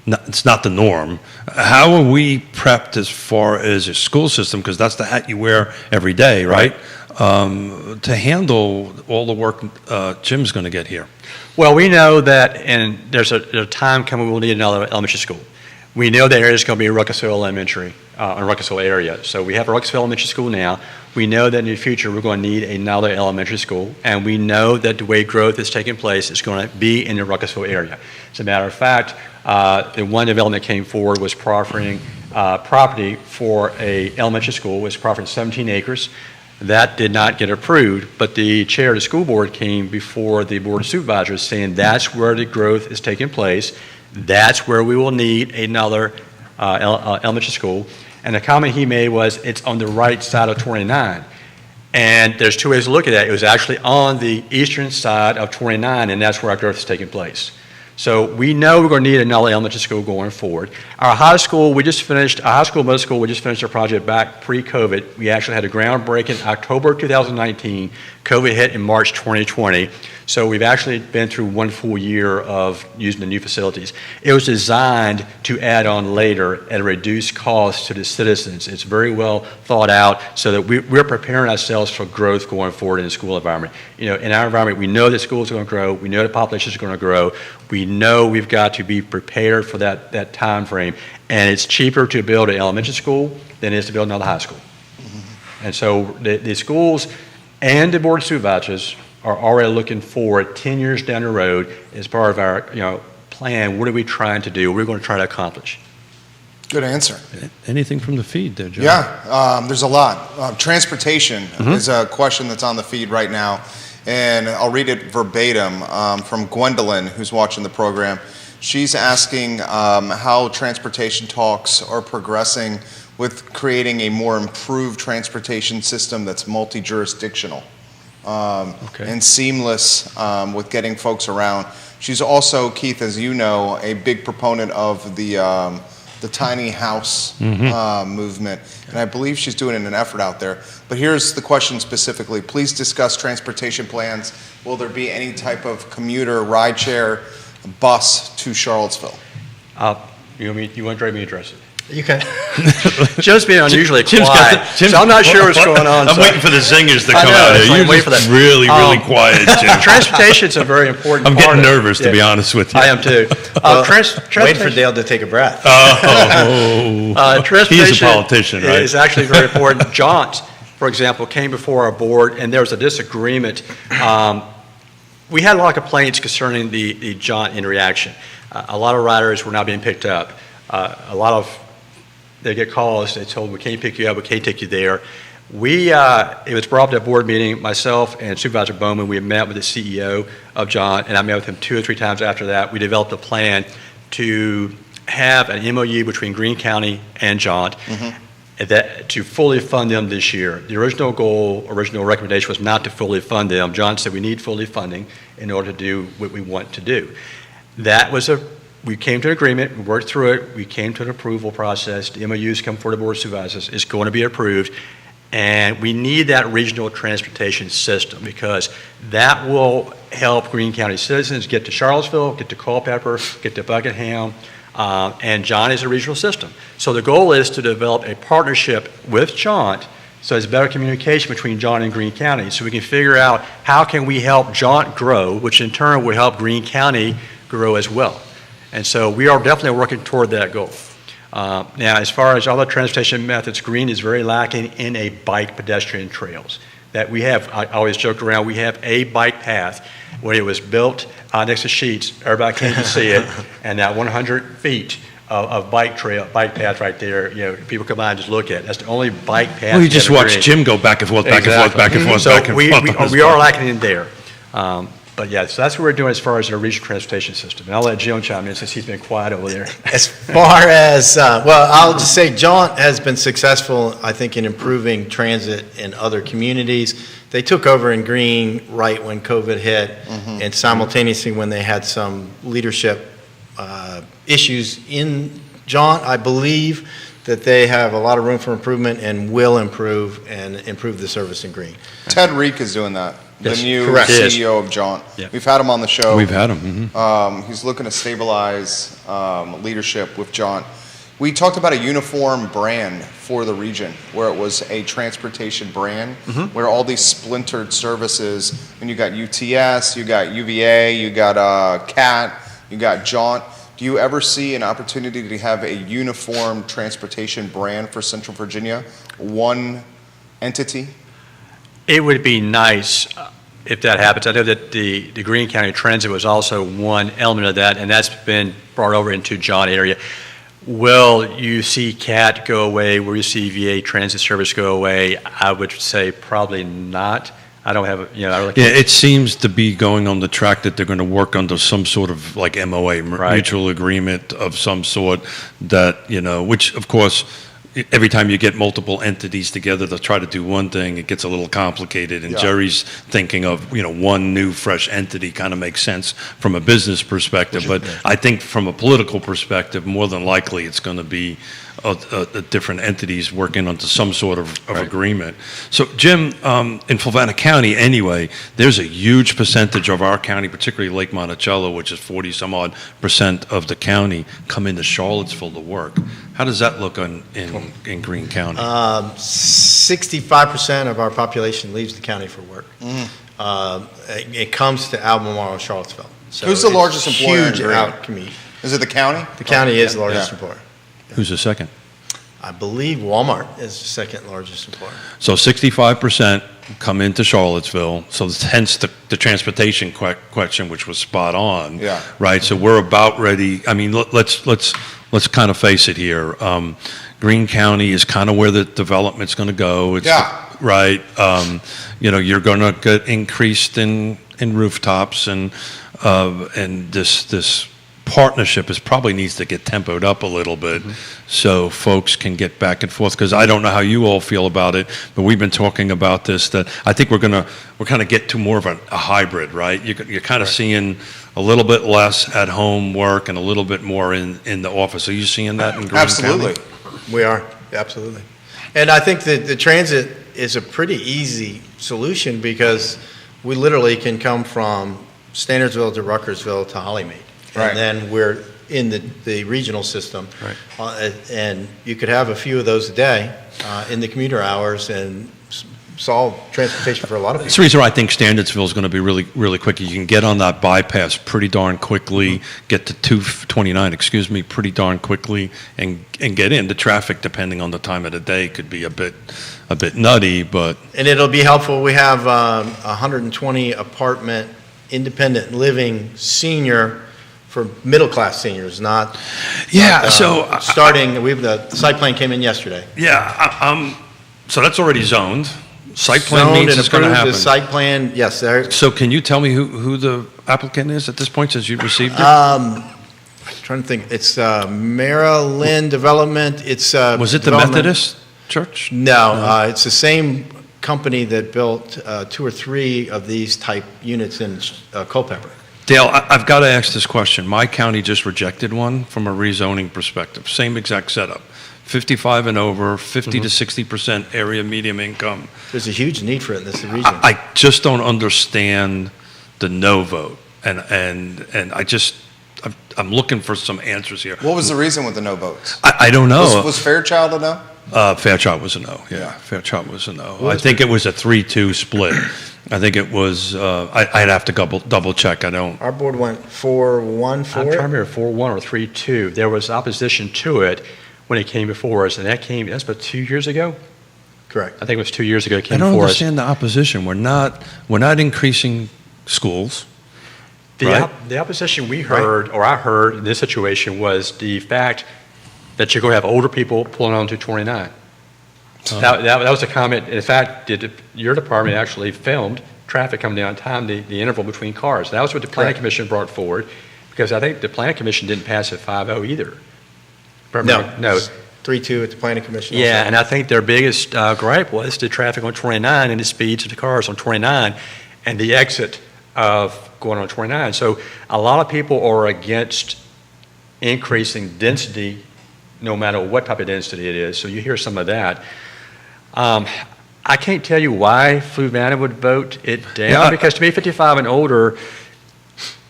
it's not the norm. How are we prepped as far as a school system, because that's the hat you wear every day, right? To handle all the work Jim's going to get here? Well, we know that, and there's a time coming we'll need another elementary school. We know that area is going to be Ruckersville Elementary, in Ruckersville area. So we have a Ruckersville Elementary School now. We know that in the future we're going to need another elementary school, and we know that the way growth is taking place is going to be in the Ruckersville area. As a matter of fact, the one development that came forward was proffering property for a elementary school, was proffering 17 acres. That did not get approved, but the chair of the school board came before the board of supervisors saying that's where the growth is taking place. That's where we will need another elementary school. And the comment he made was, it's on the right side of 29. And there's two ways to look at that. It was actually on the eastern side of 29, and that's where our growth is taking place. So we know we're going to need another elementary school going forward. Our high school, middle school, we just finished our project back pre-COVID. We actually had a groundbreaking October 2019. COVID hit in March 2020. So we've actually been through 1 full year of using the new facilities. It was designed to add on later at a reduced cost to the citizens. It's very well thought out so that we're preparing ourselves for growth going forward in the school environment. In our environment, we know that schools are going to grow. We know the population is going to grow. We know we've got to be prepared for that time frame. And it's cheaper to build an elementary school than it is to build another high school. And so the schools and the board of supervisors are already looking forward 10 years down the road as part of our plan. What are we trying to do? What are we going to try to accomplish? Good answer. Anything from the feed there, Joe? Yeah, there's a lot. Transportation is a question that's on the feed right now, and I'll read it verbatim from Gwendolyn, who's watching the program. She's asking how transportation talks are progressing with creating a more improved transportation system that's multi-jurisdictional and seamless with getting folks around. She's also, Keith, as you know, a big proponent of the tiny house movement, and I believe she's doing an effort out there. But here's the question specifically. Please discuss transportation plans. Will there be any type of commuter, rideshare, bus to Charlottesville? You want Dre to address it? You can. Jim's being unusually Jim's quiet, Jim's, so I'm not sure what's going on. I'm waiting for the zingers to I come know, out it's here. like, You're wait for just that. really quiet, Jim. Transportation's a very important I'm part getting of it. nervous, to be honest with you. I am too. Wait for Dale to take a breath. Transportation He's a politician, right? is actually very important. Jaunt, for example, came before our board, and there was a disagreement. We had a lot of complaints concerning the Jaunt interaction. A lot of riders were not being picked up. They get calls, they told them, we can't pick you up, we can't take you there. It was brought up at a board meeting, myself and Supervisor Bowman, we had met with the CEO of Jaunt, and I met with him 2 or 3 times after that. We developed a plan to have an MOU between Greene County and Jaunt. to fully fund them this year. The original goal, original recommendation was not to fully fund them. John said we need fully funding in order to do what we want to do. We came to an agreement, we worked through it, we came to an approval process. The MOUs come for the Board of Supervisors. It's going to be approved. And we need that regional transportation system because that will help Greene County citizens get to Charlottesville, get to Culpeper, get to Buckingham, and John is a regional system. So the goal is to develop a partnership with Jaunt so there's better communication between Jaunt and Greene County so we can figure out how can we help Jaunt grow, which in turn will help Greene County grow as well. And so we are definitely working toward that goal. Now, as far as other transportation methods, Greene is very lacking in a bike pedestrian trails. That we have, I always joke around, we have a bike path when it was built next to Sheets. Everybody came to see it, and that 100 feet of bike path right there, people come by and just look at it. That's the only bike path. Well, you just in watch Greene. Jim go back and forth, back and forth, back and forth, So back and forth. on his we are bike. lacking in there. But yeah, so that's what we're doing as far as our regional transportation system. And I'll let Jim chime in since he's been quiet over there. As far as, well, I'll just say Jaunt has been successful, I think, in improving transit in other communities. They took over in Greene right when COVID hit, and simultaneously when they had some leadership issues in Jaunt, I believe that they have a lot of room for improvement and will improve the service in Greene. Ted Reek is doing that. Yes, The new correct. CEO of Jaunt. Yeah. We've had him on the show. We've had him. He's looking to stabilize leadership with Jaunt. We talked about a uniform brand for the region, where it was a transportation brand, where all these splintered services, and you got UTS, you got UVA, you got CAT, you got Jaunt. Do you ever see an opportunity to have a uniform transportation brand for Central Virginia, one entity? It would be nice if that happens. I know that the Greene County Transit was also one element of that, and that's been brought over into Jaunt area. Will you see CAT go away? Will you see VA transit service go away? I would say probably not. I don't have, I really Yeah, it seems to be going on the track that they're going to work under some sort of like MOA, Right. mutual agreement of some sort that, which of course, every time you get multiple entities together to try to do one thing, it gets a little complicated. And Yeah. Jerry's thinking of, one new fresh entity kind of makes sense from a business perspective. But I think from a political perspective, more than likely it's going to be different entities working onto some sort of agreement. So, Jim, in Fluvanna County anyway, there's a huge percentage of our county, particularly Lake Monticello, which is 40-some-odd% of the county, come into Charlottesville to work. How does that look in Greene County? 65% of our population leaves the county for work. It comes to Albemarle, Charlottesville. So Who's the it's largest employer in Huge Greene? out commute. Is it the county? The county is the largest Yeah. employer. Who's the second? I believe Walmart is the second largest employer. So 65% come into Charlottesville, so hence the transportation question, which was spot on. Yeah. Right, so we're about ready, I mean, let's kind of face it here. Greene County is kind of where the development's going to go. It's Yeah. Right, you're going to get increased in rooftops and this partnership probably needs to get tempoed up a little bit so folks can get back and forth, because I don't know how you all feel about it, but we've been talking about this, that I think we're kind of get to more of a hybrid, right? You're kind of seeing a little bit less at home work and a little bit more in the office. Are you seeing that in Greene Absolutely. County? We are, absolutely. And I think that the transit is a pretty easy solution because we literally can come from Standardsville to Ruckersville to Hollymead. Right. And then we're in the regional system. Right. And you could have a few of those a day in the commuter hours and solve transportation for a lot of That's people. the reason why I think Standardsville is going to be really, really quick. You can get on that bypass pretty darn quickly, get to 229, pretty darn quickly, and get in. The traffic, depending on the time of the day, could be a bit nutty, but And it'll be helpful. We have 120 apartment independent living senior for middle-class seniors, not yeah. So starting, the site plan came in yesterday. so that's already zoned. Site plan Zoned means and it's going to approved. happen. The site plan, yes, there. So can you tell me who the applicant is at this point, since you received it? Trying to think, it's Maryland Development, it's. Was it the development- Methodist? Church? No, it's the same company that built 2 or 3 of these type units in Culpeper. Dale, I've got to ask this question. My county just rejected one from a rezoning perspective. Same exact setup. 55 and over, 50 to 60% area medium income. There's a huge need for it in this region. I just don't understand the no vote. And I'm looking for some answers here. What was the reason with the no votes? I don't know. Was Fairchild a no? Fairchild was a no. Yeah, Fairchild was a no. I think it was a 3-2 split. I think it was. I'd have to double check. I don't. Our board went 4-1 I'm for trying to it. remember 4-1 or 3-2. There was opposition to it when it came before us, and that's about 2 years ago? Correct. I think it was 2 years ago it I came don't before us. understand the opposition. We're not increasing schools. The, Right. the opposition we heard, or I heard in this situation, was the fact that you're going to have older people pulling on 229. That was a comment. In fact, your department actually filmed traffic coming down time, the interval between cars. That was what the Planning Correct. Commission brought forward, because I think the Planning Commission didn't pass it 5-0 either. No. 3-2 at the planning commission. Yeah, also. and I think their biggest gripe was the traffic on 29 and the speeds of the cars on 29 and the exit of going on 29. So a lot of people are against increasing density, no matter what type of density it is. So you hear some of that. I can't tell you why Fluvanna would vote it down, Yeah, because to me, 55 and older,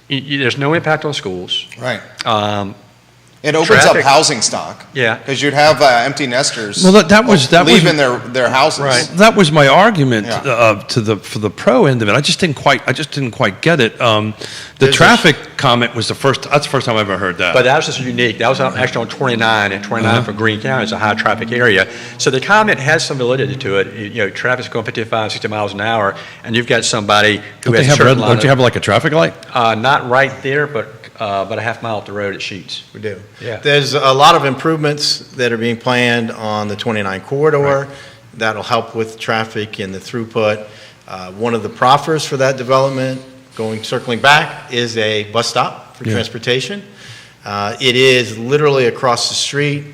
there's no impact on schools. Right. Um, It opens Traffic. up housing stock. Yeah. Because you'd have empty nesters. Well, that was leaving their houses. Right. That was my argument Yeah. for the pro end of it. I just didn't quite get it. The There's a- traffic comment was that's the first time I've ever heard that. But that was just unique. That was actually on 29, and 29 for Greene County is a high traffic area. So the comment has some validity to it. You know, traffic's going 55, 60 miles an hour, and you've got somebody who has certain line don't you have like a traffic light? not right there, but about a half mile up the road at Sheets. We do. Yeah. There's a lot of improvements that are being planned on the 29 corridor that'll help with traffic and the throughput. One of the proffers for that development, circling back, is a bus stop for Yeah. transportation. It is literally across the street.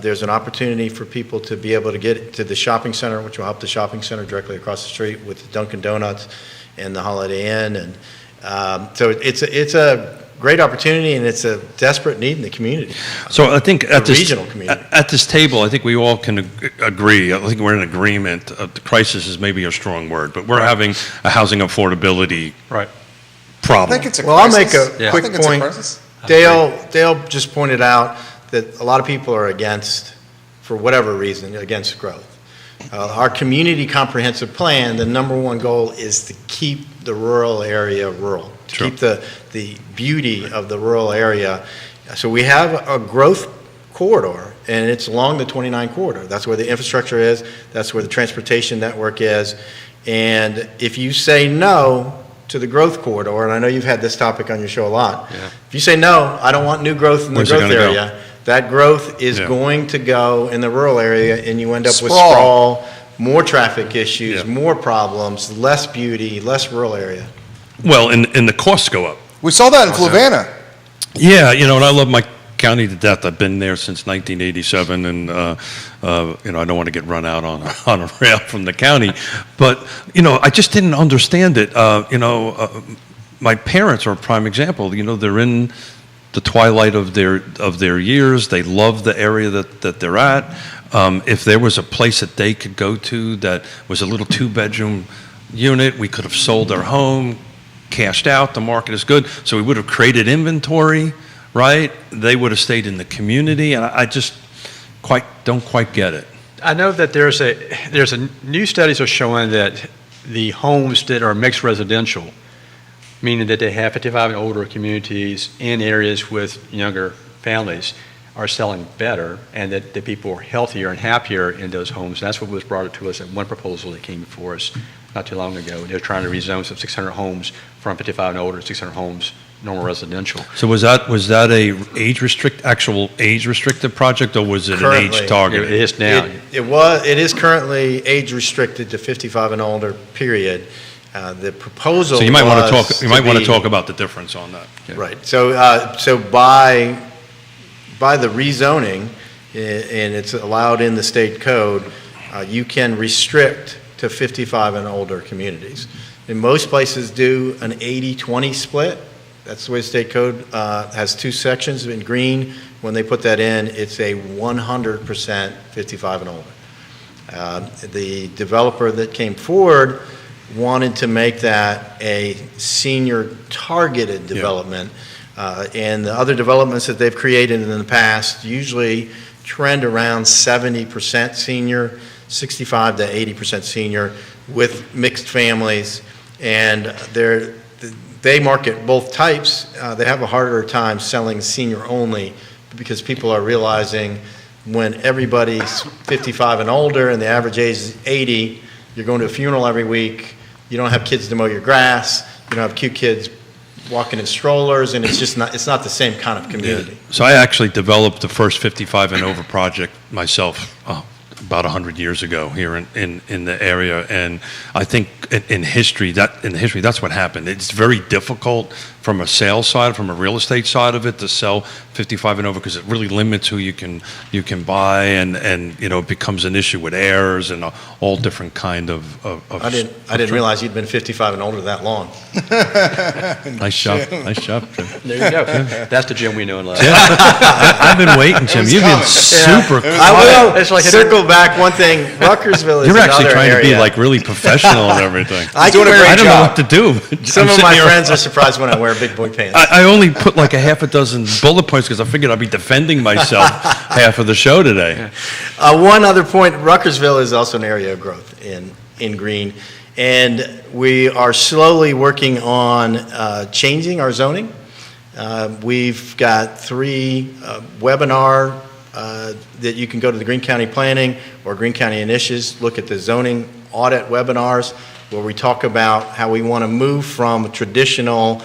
There's an opportunity for people to be able to get to the shopping center, which will help the shopping center directly across the street with the Dunkin' Donuts and the Holiday Inn. And so it's a great opportunity, and it's a desperate need in the community. So I think at The this regional community. at this table, I think we all can agree. I think we're in agreement. The crisis is maybe a strong word, but we're having a housing affordability Right. I problem. think it's a Well, I'll make crisis. a Yeah. I quick think it's a point. crisis. Dale just pointed out that a lot of people are against, for whatever reason, against growth. Our community comprehensive plan, the number one goal is to keep the rural area rural, to Sure. keep the beauty of the rural area. So we have a growth corridor, and it's along the 29 corridor. That's where the infrastructure is, that's where the transportation network is. And if you say no to the growth corridor, and I know you've had this topic on your show a lot. Yeah. If you say, no, I don't want new growth in the Where's it growth gonna go? area, that growth is Yeah. going to go in the rural area, and you end up with Sprawl. sprawl, more traffic issues, Yeah. more problems, less beauty, less rural area. Well, and the costs go up. We saw that in Fluvanna. Yeah, and I love my county to death. I've been there since 1987, and I don't want to get run out on a rail from the county, but I just didn't understand it. My parents are a prime example. They're in the twilight of their years. They love the area that they're at. If there was a place that they could go to that was a little 2-bedroom unit, we could have sold their home, cashed out. The market is good, so we would have created inventory. Right? They would have stayed in the community, and I just don't quite get it. I know that there's a new studies are showing that the homes that are mixed residential, meaning that they have 55 and older communities in areas with younger families, are selling better, and that the people are healthier and happier in those homes. And that's what was brought up to us in one proposal that came before us not too long ago. They're trying to rezone some 600 homes from 55 and older, 600 homes normal residential. So was that a actual age restricted project, or was it an Currently, age target? It is now. It is currently age restricted to 55 and older, period. The proposal So you might want to was talk about the difference on that. Yeah. Right. So by the rezoning, and it's allowed in the state code, you can restrict to 55 and older communities. And most places do an 80-20 split. That's the way the state code has two sections. In green, when they put that in, it's a 100% 55 and older. The developer that came forward wanted to make that a senior targeted development. And the other developments that they've created in the past usually trend around 70% senior, 65 to 80% senior with mixed families. And they market both types. They have a harder time selling senior only because people are realizing when everybody's 55 and older and the average age is 80, you're going to a funeral every week, you don't have kids to mow your grass, you don't have cute kids walking in strollers, and it's not the same kind of community. So I actually developed the first 55 and over project myself about 100 years ago here in the area, and I think in history that's what happened. It's very difficult from a sales side, from a real estate side of it, to sell 55 and over because it really limits who you can buy, and it becomes an issue with heirs and all different kind of I didn't realize you'd been 55 and older that long. Nice job, Jim. There you go. That's the Jim we know and love. I've been waiting, Jim. You've been super quiet. I will It's like circle back one thing. Ruckersville is You're actually another trying to be area. like really professional and everything. I doing a great I don't know job. what to do. Some I'm of sitting my here- friends are surprised when I wear big boy pants. I only put like a half a dozen bullet points because I figured I'd be defending myself half of the show today. One other point, Ruckersville is also an area of growth in green, and we are slowly working on changing our zoning. We've got 3 webinar that you can go to the Greene County Planning or Greene County Initiatives, look at the zoning audit webinars where we talk about how we want to move from traditional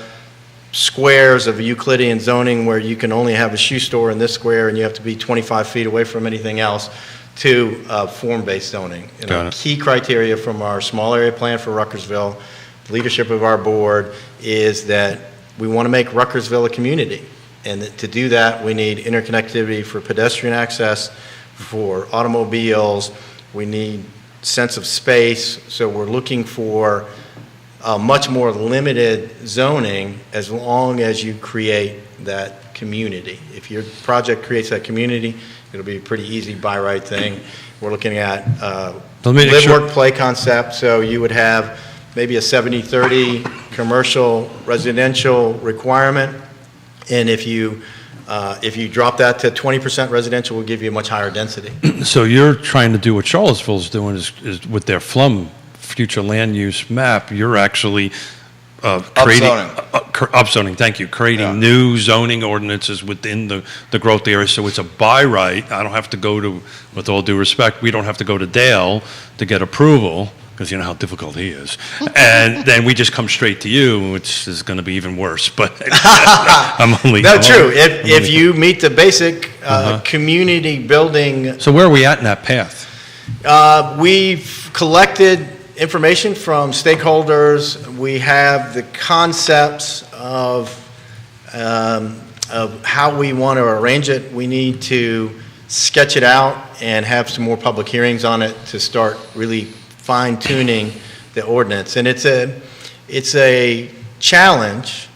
squares of Euclidean zoning where you can only have a shoe store in this square and you have to be 25 feet away from anything else to form-based zoning. And Got a it. key criteria from our small area plan for Ruckersville, the leadership of our board, is that we want to make Ruckersville a community. And to do that, we need interconnectivity for pedestrian access, for automobiles, we need sense of space, so we're looking for much more limited zoning as long as you create that community. If your project creates that community, it'll be a pretty easy buy right thing. We're looking at Let me make live, sure- work, play concept, so you would have maybe a 70-30 commercial residential requirement, and if you drop that to 20% residential, we'll give you a much higher density. So you're trying to do what Charlottesville's doing is with their FLUM future land use map. You're actually creating upzoning. Thank you. Creating new zoning ordinances within the growth area, so it's a by right. I don't have to go to, with all due respect, we don't have to go to Dale to get approval, because you know how difficult he is. And then we just come straight to you, which is going to be even worse. But I'm only... No, I'm true. only- If you meet the basic community building, So where are we at in that path? we've collected information from stakeholders. We have the concepts of how we want to arrange it. We need to sketch it out and have some more public hearings on it to start really fine-tuning the ordinance. And it's a challenge.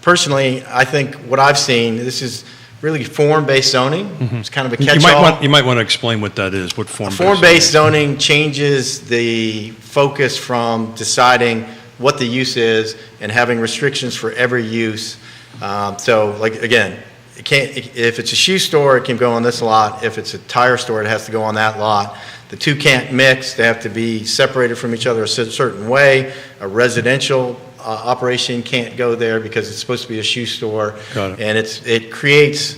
Personally, I think what I've seen, this is really form-based zoning. It's kind of a catch-all. You might want to explain what that is, what form-based. Form-based zoning changes the focus from deciding what the use is and having restrictions for every use. So, like, again, it can't, if it's a shoe store, it can go on this lot. If it's a tire store, it has to go on that lot. The two can't mix. They have to be separated from each other a certain way. A residential operation can't go there because it's supposed to be a shoe store. Got it. And it creates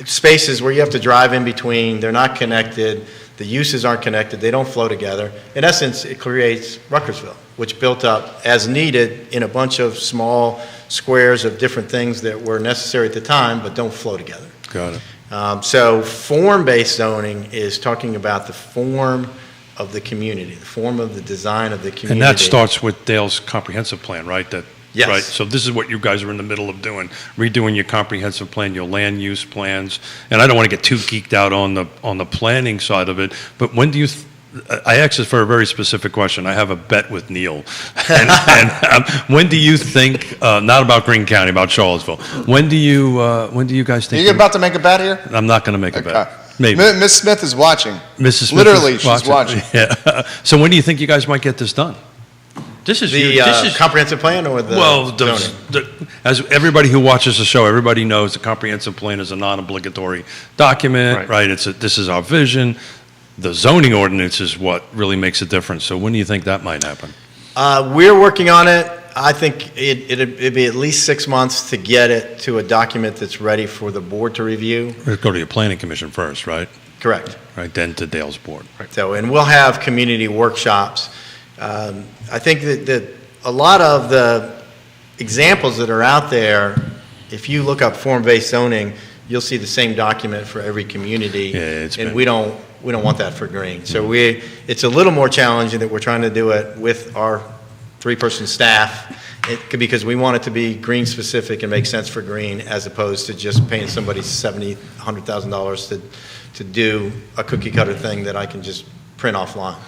spaces where you have to drive in between. They're not connected. The uses aren't connected. They don't flow together. In essence, it creates Ruckersville, which built up as needed in a bunch of small squares of different things that were necessary at the time but don't flow together. Got it. So form-based zoning is talking about the form of the community, the form of the design of the community. And that starts with Dale's comprehensive plan, right? That Yes. Right, so this is what you guys are in the middle of doing, redoing your comprehensive plan, your land use plans. And I don't want to get too geeked out on the planning side of it, but when do you, I asked this for a very specific question. I have a bet with Neil. And when do you think, not about Greene County, about Charlottesville, when do you guys Are think? you about to make a bet here? I'm not going to make a bet. Okay. Maybe. Miss Smith is watching. Mrs. Smith Literally, is she's watching. Yeah. So when do you think you guys might get this done? This is The huge. This is comprehensive plan or the well, zoning? as everybody who watches the show, everybody knows the comprehensive plan is a non-obligatory document, right? This is our vision. The zoning ordinance is what really makes a difference. So when do you think that might happen? We're working on it. I think it'd be at least 6 months to get it to a document that's ready for the board to review. It'll go to your planning commission first, right? Correct. Right, then to Dale's board. So, and we'll have community workshops. I think that a lot of the examples that are out there, if you look up form-based zoning, you'll see the same document for every community. Yeah, and we don't want that for Greene. So it's a little more challenging that we're trying to do it with our 3-person staff, because we want it to be Greene specific and make sense for Greene, as opposed to just paying somebody $70,000, $100,000 to do a cookie cutter thing that I can just print offline.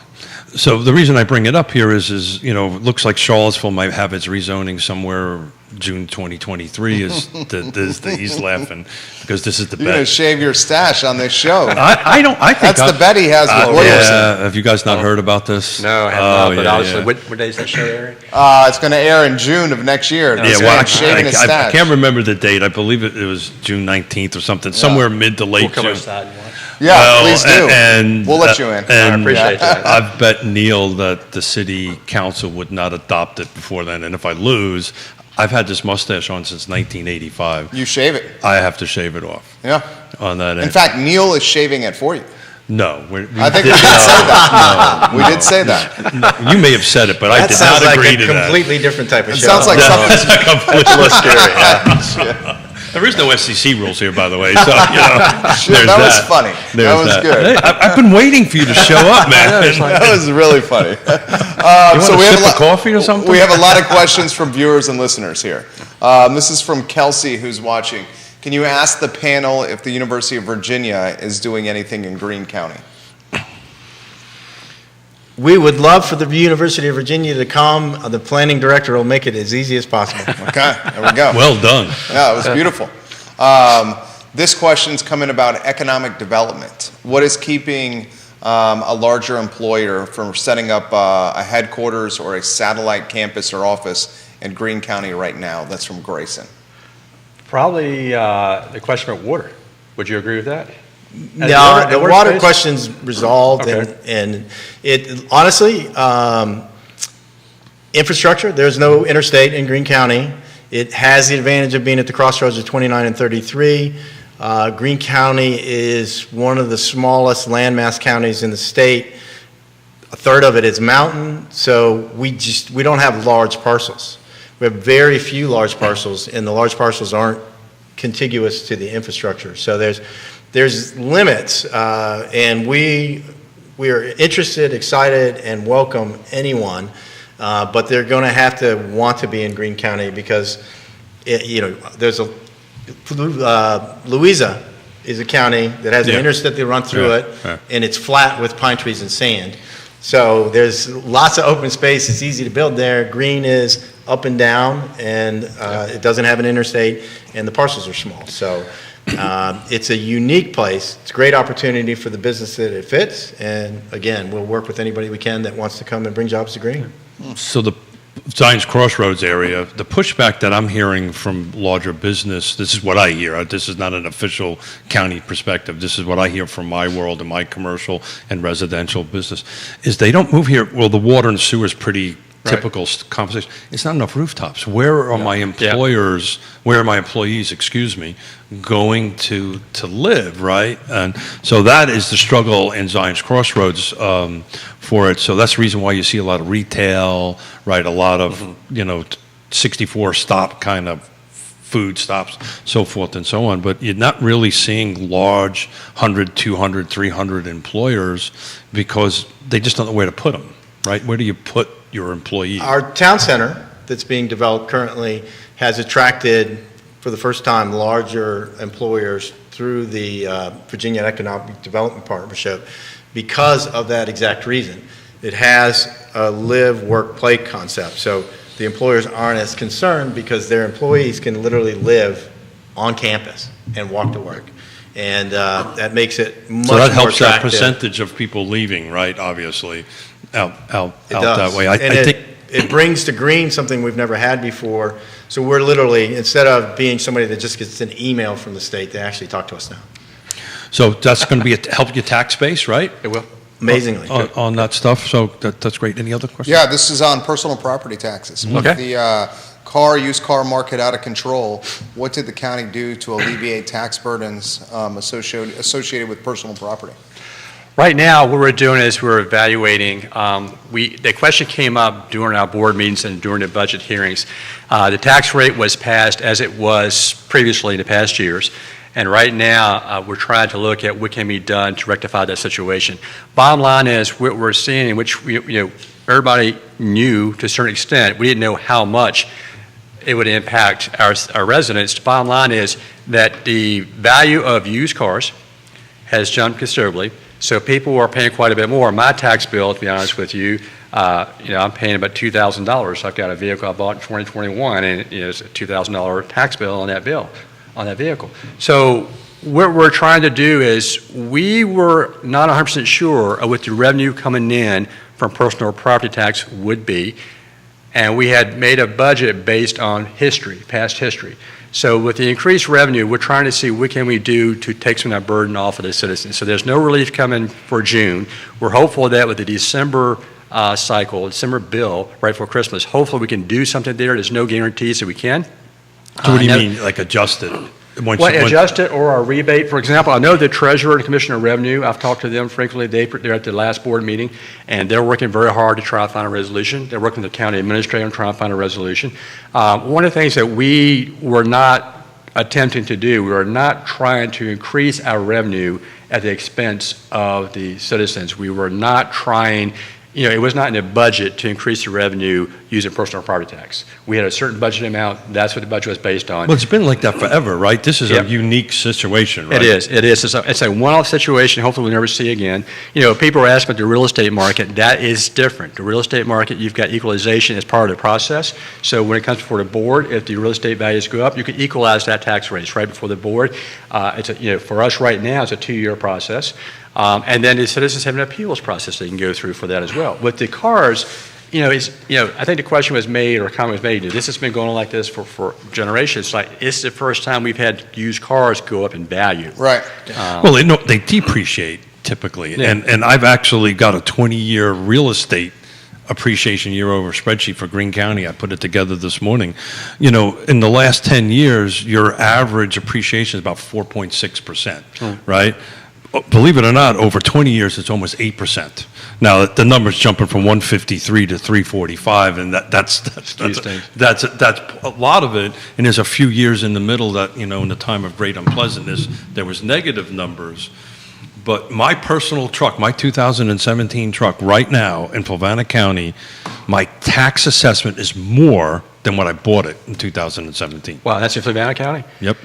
So the reason I bring it up here is it looks like Charlottesville might have its rezoning somewhere June 2023. He's laughing because this is the You're going to bet. shave your stash on this show. I think That's the bet he has with Williamson. Yeah, have you guys not heard about this? No, I have not, but obviously, what day is that show airing? It's going to air in June of next year. Yeah, He's well, gonna be shaving his I stash. can't remember the date. I believe it was June 19th or something, somewhere mid to late We'll come June. inside and watch. Yeah, Well, please do. And We'll let you in. And I appreciate that. I've bet Neil that the city council would not adopt it before then, and if I lose, I've had this mustache on since 1985. You shave it. I have to shave it off Yeah. on that end. In fact, Neil is shaving it for you. No. I think we did say that. We did say that. You may have said it, but I That did sounds not like agree a to that. completely different type of It show. sounds like something. Completely scary. There is no SEC rules here, by the way, so, there's That was funny. There's That was good. Hey, I've been waiting for you to show up, man. That was really funny. You want a sip of coffee or something? We have a lot of questions from viewers and listeners here. This is from Kelsey, who's watching. Can you ask the panel if the University of Virginia is doing anything in Greene County? We would love for the University of Virginia to come. The planning director will make it as easy as possible. Okay, there we go. Well done. Yeah, it was beautiful. This question's coming about economic development. What is keeping a larger employer from setting up a headquarters or a satellite campus or office in Greene County right now? That's from Grayson. Probably the question about water. Would you agree with that? No, the water space? question's resolved, Okay. and it, honestly, infrastructure, there's no interstate in Greene County. It has the advantage of being at the crossroads of 29 and 33. Greene County is one of the smallest landmass counties in the state. A third of it is mountain, so we don't have large parcels. We have very few large parcels, and the large parcels aren't contiguous to the infrastructure. So there's limits, and we are interested, excited, and welcome anyone, but they're going to have to want to be in Greene County because, there's Louisa is a county that has an interstate that run through it, and it's flat with pine trees and sand. So there's lots of open space. It's easy to build there. Greene is up and down, and it doesn't have an interstate, and the parcels are small. So it's a unique place. It's a great opportunity for the business that it fits. And again, we'll work with anybody we can that wants to come and bring jobs to Greene. So the Zions Crossroads area, the pushback that I'm hearing from larger business, this is what I hear. This is not an official county perspective. This is what I hear from my world and my commercial and residential business, is they don't move here. Well, the water and sewer is pretty typical conversation. It's not enough rooftops. Where are my employers, where are my employees, going to live, right? And so that is the struggle in Zions Crossroads for it. So that's the reason why you see a lot of retail, right? A lot of, 64 stop kind of food stops, so forth and so on. But you're not really seeing large 100, 200, 300 employers because they just don't know where to put them, right? Where do you put your employees? Our town center that's being developed currently has attracted, for the first time, larger employers through the Virginia Economic Development Partnership because of that exact reason. It has a live, work, play concept. So the employers aren't as concerned because their employees can literally live on campus and walk to work. And that makes it much So that more helps that attractive. percentage of people leaving, right, obviously, out It does. that way. And I think, it brings to Green something we've never had before. So we're literally, instead of being somebody that just gets an email from the state, they actually talk to us now. so that's going to be, help your tax base, right? It will. Amazingly. On that stuff, so that's great. Any other questions? Yeah, this is on personal property taxes. With Okay. the used car market out of control, what did the county do to alleviate tax burdens associated with personal property? Right now, what we're doing is we're evaluating, the question came up during our board meetings and during the budget hearings. The tax rate was passed as it was previously in the past years, and right now, we're trying to look at what can be done to rectify that situation. Bottom line is, what we're seeing, which everybody knew to a certain extent, we didn't know how much it would impact our residents. The bottom line is that the value of used cars has jumped considerably. So people are paying quite a bit more. My tax bill, to be honest with you, I'm paying about $2,000. I've got a vehicle I bought in 2021, and it's a $2,000 tax bill on that vehicle. So what we're trying to do is, we were not 100% sure of what the revenue coming in from personal property tax would be, and we had made a budget based on history, past history. So with the increased revenue, we're trying to see what can we do to take some of that burden off of the citizens. So there's no relief coming for June. We're hopeful that with the December December bill, right before Christmas, hopefully we can do something there. There's no guarantees that we can. So what do you Now- mean, like adjusted? Well, adjust it or a rebate. For example, I know the treasurer and commissioner of revenue, I've talked to them frequently. They're at the last board meeting, and they're working very hard to try to find a resolution. They're working with the county administrator on trying to find a resolution. One of the things that we were not attempting to do, we were not trying to increase our revenue at the expense of the citizens. We were not trying, it was not in the budget to increase the revenue using personal property tax. We had a certain budget amount. That's what the budget was based on. Well, it's been like that forever, right? This is a Yep. unique situation, right? It is. It's a one-off situation, hopefully we'll never see again. People are asking about the real estate market. That is different. The real estate market, you've got equalization as part of the process. So when it comes before the board, if the real estate values go up, you can equalize that tax rate right before the board. For us right now, it's a 2-year process. And then the citizens have an appeals process they can go through for that as well. With the cars, I think the question was made, or a comment was made, this has been going on like this for generations. Like, it's the first time we've had used cars go up in value. Right. Well, they depreciate typically, Yeah. and I've actually got a 20-year real estate appreciation year-over spreadsheet for Greene County. I put it together this morning. In the last 10 years, your average appreciation is about 4.6%, right? Believe it or not, over 20 years, it's almost 8%. Now, the number's jumping from 153 to 345, and that's a lot of it. And there's a few years in the middle that, in the time of great unpleasantness, there was negative numbers. But my personal truck, my 2017 truck, right now in Fluvanna County, my tax assessment is more than what I bought it in 2017. Wow, that's in Fluvanna County? Yep.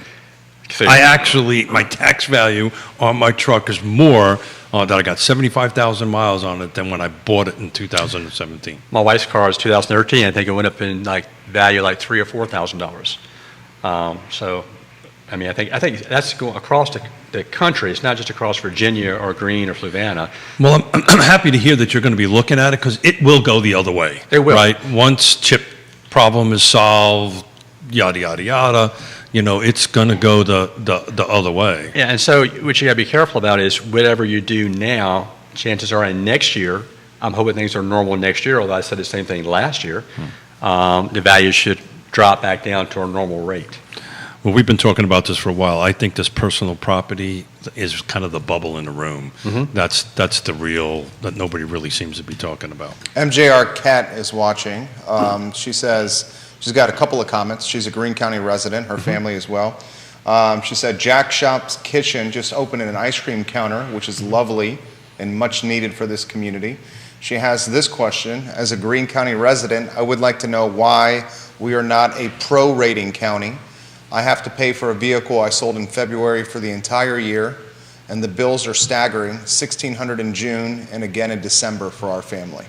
So- My tax value on my truck is more, that I got 75,000 miles on it than when I bought it in 2017. My wife's car is 2013. I think it went up in value $3,000 or $4,000. I think that's going across the country. It's not just across Virginia or Greene or Fluvanna. Well, I'm happy to hear that you're going to be looking at it because it will go the other way. It will. Right? Once chip problem is solved, yada, yada, yada, it's going to go the other way. Yeah, and so what you got to be careful about is whatever you do now, chances are in next year, I'm hoping things are normal next year, although I said the same thing last year, the value should drop back down to a normal rate. Well, we've been talking about this for a while. I think this personal property is kind of the bubble in the room. Mm-hmm. That's the real, that nobody really seems to be talking about. MJR Cat is watching. She says she's got a couple of comments. She's a Greene County resident, her family as well. She said Jack Shop's Kitchen just opened an ice cream counter, which is lovely and much needed for this community. She has this question: as a Greene County resident, I would like to know why we are not a pro-rating county. I have to pay for a vehicle I sold in February for the entire year, and the bills are staggering, $1,600 in June and again in December for our family.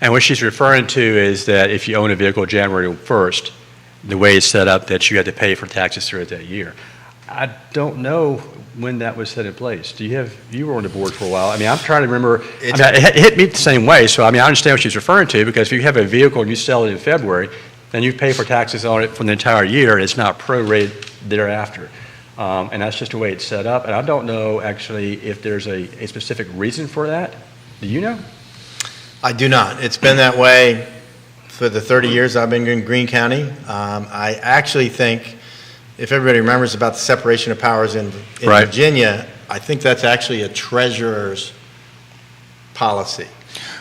And what she's referring to is that if you own a vehicle January 1st, the way it's set up that you had to pay for taxes throughout that year. I don't know when that was set in place. You were on the board for a while. I mean, I'm trying to remember. It hit me the same way, so I mean, I understand what she's referring to, because if you have a vehicle and you sell it in February, then you pay for taxes on it for the entire year, and it's not prorated thereafter. And that's just the way it's set up. And I don't know, actually, if there's a specific reason for that. Do you know? I do not. It's been that way for the 30 years I've been in Greene County. I actually think, if everybody remembers about the separation of powers in Right. Virginia, I think that's actually a treasurer's policy.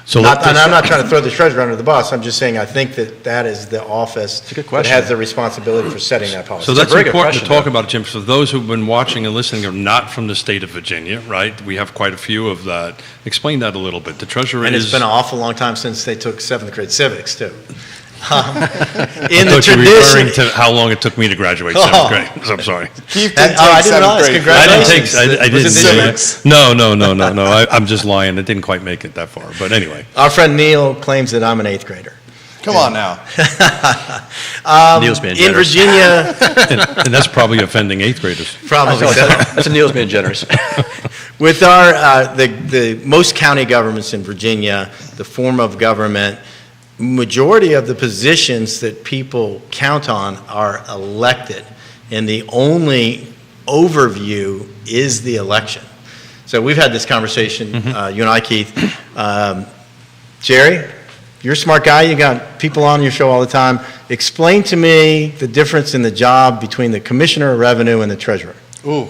So And I'm not trying to throw the treasurer under the bus. I'm just saying I think that is the office a good that question. has the responsibility for setting that policy. So It's a that's very good important to question, talk though. about, Jim. For those who've been watching and listening are not from the state of Virginia, right? We have quite a few of that. Explain that a little bit. The treasurer And is... it's been an awful long time since they took 7th grade civics, too. In I the thought you were referring tradition, to how long it took me to graduate Oh. 7th grade. So I'm sorry. Keith I didn't didn't take seventh realize. grade. Congratulations. I didn't. Was it civics? No. I'm just lying. I didn't quite make it that far. But anyway. our friend Neil claims that I'm an 8th grader. Come on now. Neil's being In generous. Virginia, And that's probably offending 8th graders. probably so. That's a Neil's being generous. With our, the most county governments in Virginia, the form of government, majority of the positions that people count on are elected, and the only overview is the election. So we've had this conversation, you and I, Keith. Jerry, you're a smart guy. You got people on your show all the time. Explain to me the difference in the job between the Commissioner of Revenue and the Treasurer. Ooh,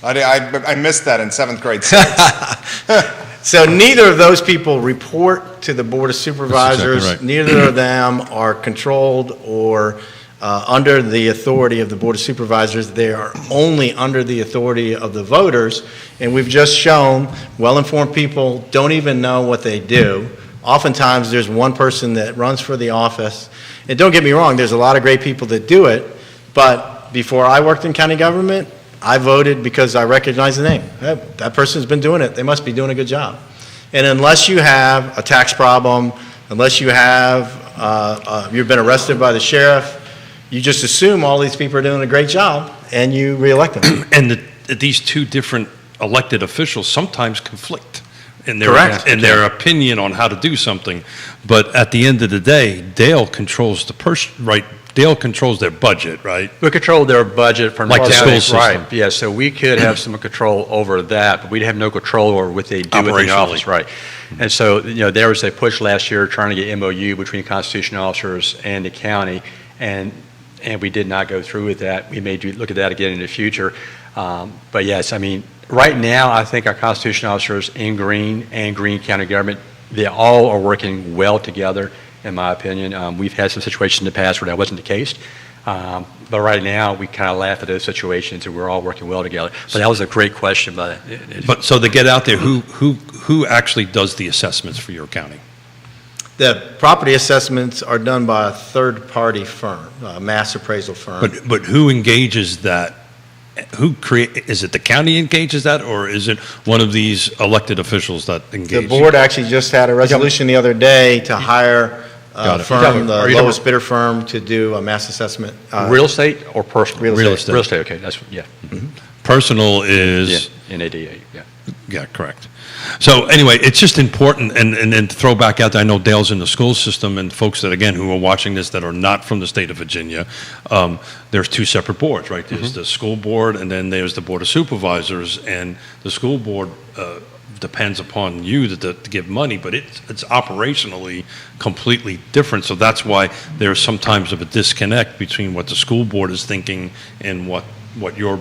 I missed that in 7th grade civics. So neither of those people report to the Board of Supervisors. That's exactly right. Neither of them are controlled or under the authority of the Board of Supervisors. They are only under the authority of the voters. And we've just shown well-informed people don't even know what they do. Oftentimes, there's one person that runs for the office. And don't get me wrong, there's a lot of great people that do it. But before I worked in county government, I voted because I recognize the name. That person's been doing it. They must be doing a good job. And unless you have a tax problem, unless you have, you've been arrested by the sheriff, you just assume all these people are doing a great job and you reelect them. And these two different elected officials sometimes conflict in their, Correct. in their opinion on how to do something. But at the end of the day, Dale controls the right. Dale controls their budget, right? We control their budget for Like the school county, system. right? Yeah, so we could have some control over that, but we'd have no control over what they do in the Operationally. office, right? And so, there was a push last year trying to get MOU between Constitution officers and the county, and we did not go through with that. We may look at that again in the future. But yes, I mean, right now, I think our Constitution officers in Greene and Greene County government, they all are working well together, in my opinion. We've had some situations in the past where that wasn't the case. But right now, we kind of laugh at those situations and we're all working well together. But that was a great question. But so to get out there, who actually does the assessments for your county? The property assessments are done by a third-party firm, a mass appraisal firm. But who engages that? Is it the county engages that, or is it one of these elected officials that engage? The board actually just had a resolution the other day to hire Got a it. firm, the Are you talking- lowest bidder firm, to do a mass assessment. Real estate or personal? Real estate. Real estate, okay, that's, yeah. Personal is, Yeah, NADA, yeah. yeah, correct. So anyway, it's just important, and then to throw back out there, I know Dale's in the school system, and folks that, again, who are watching this that are not from the state of Virginia, there's two separate boards, right? There's the school board, and then there's the Board of Supervisors, and the school board depends upon you to give money, but it's operationally completely different, so that's why there's sometimes of a disconnect between what the school board is thinking and what your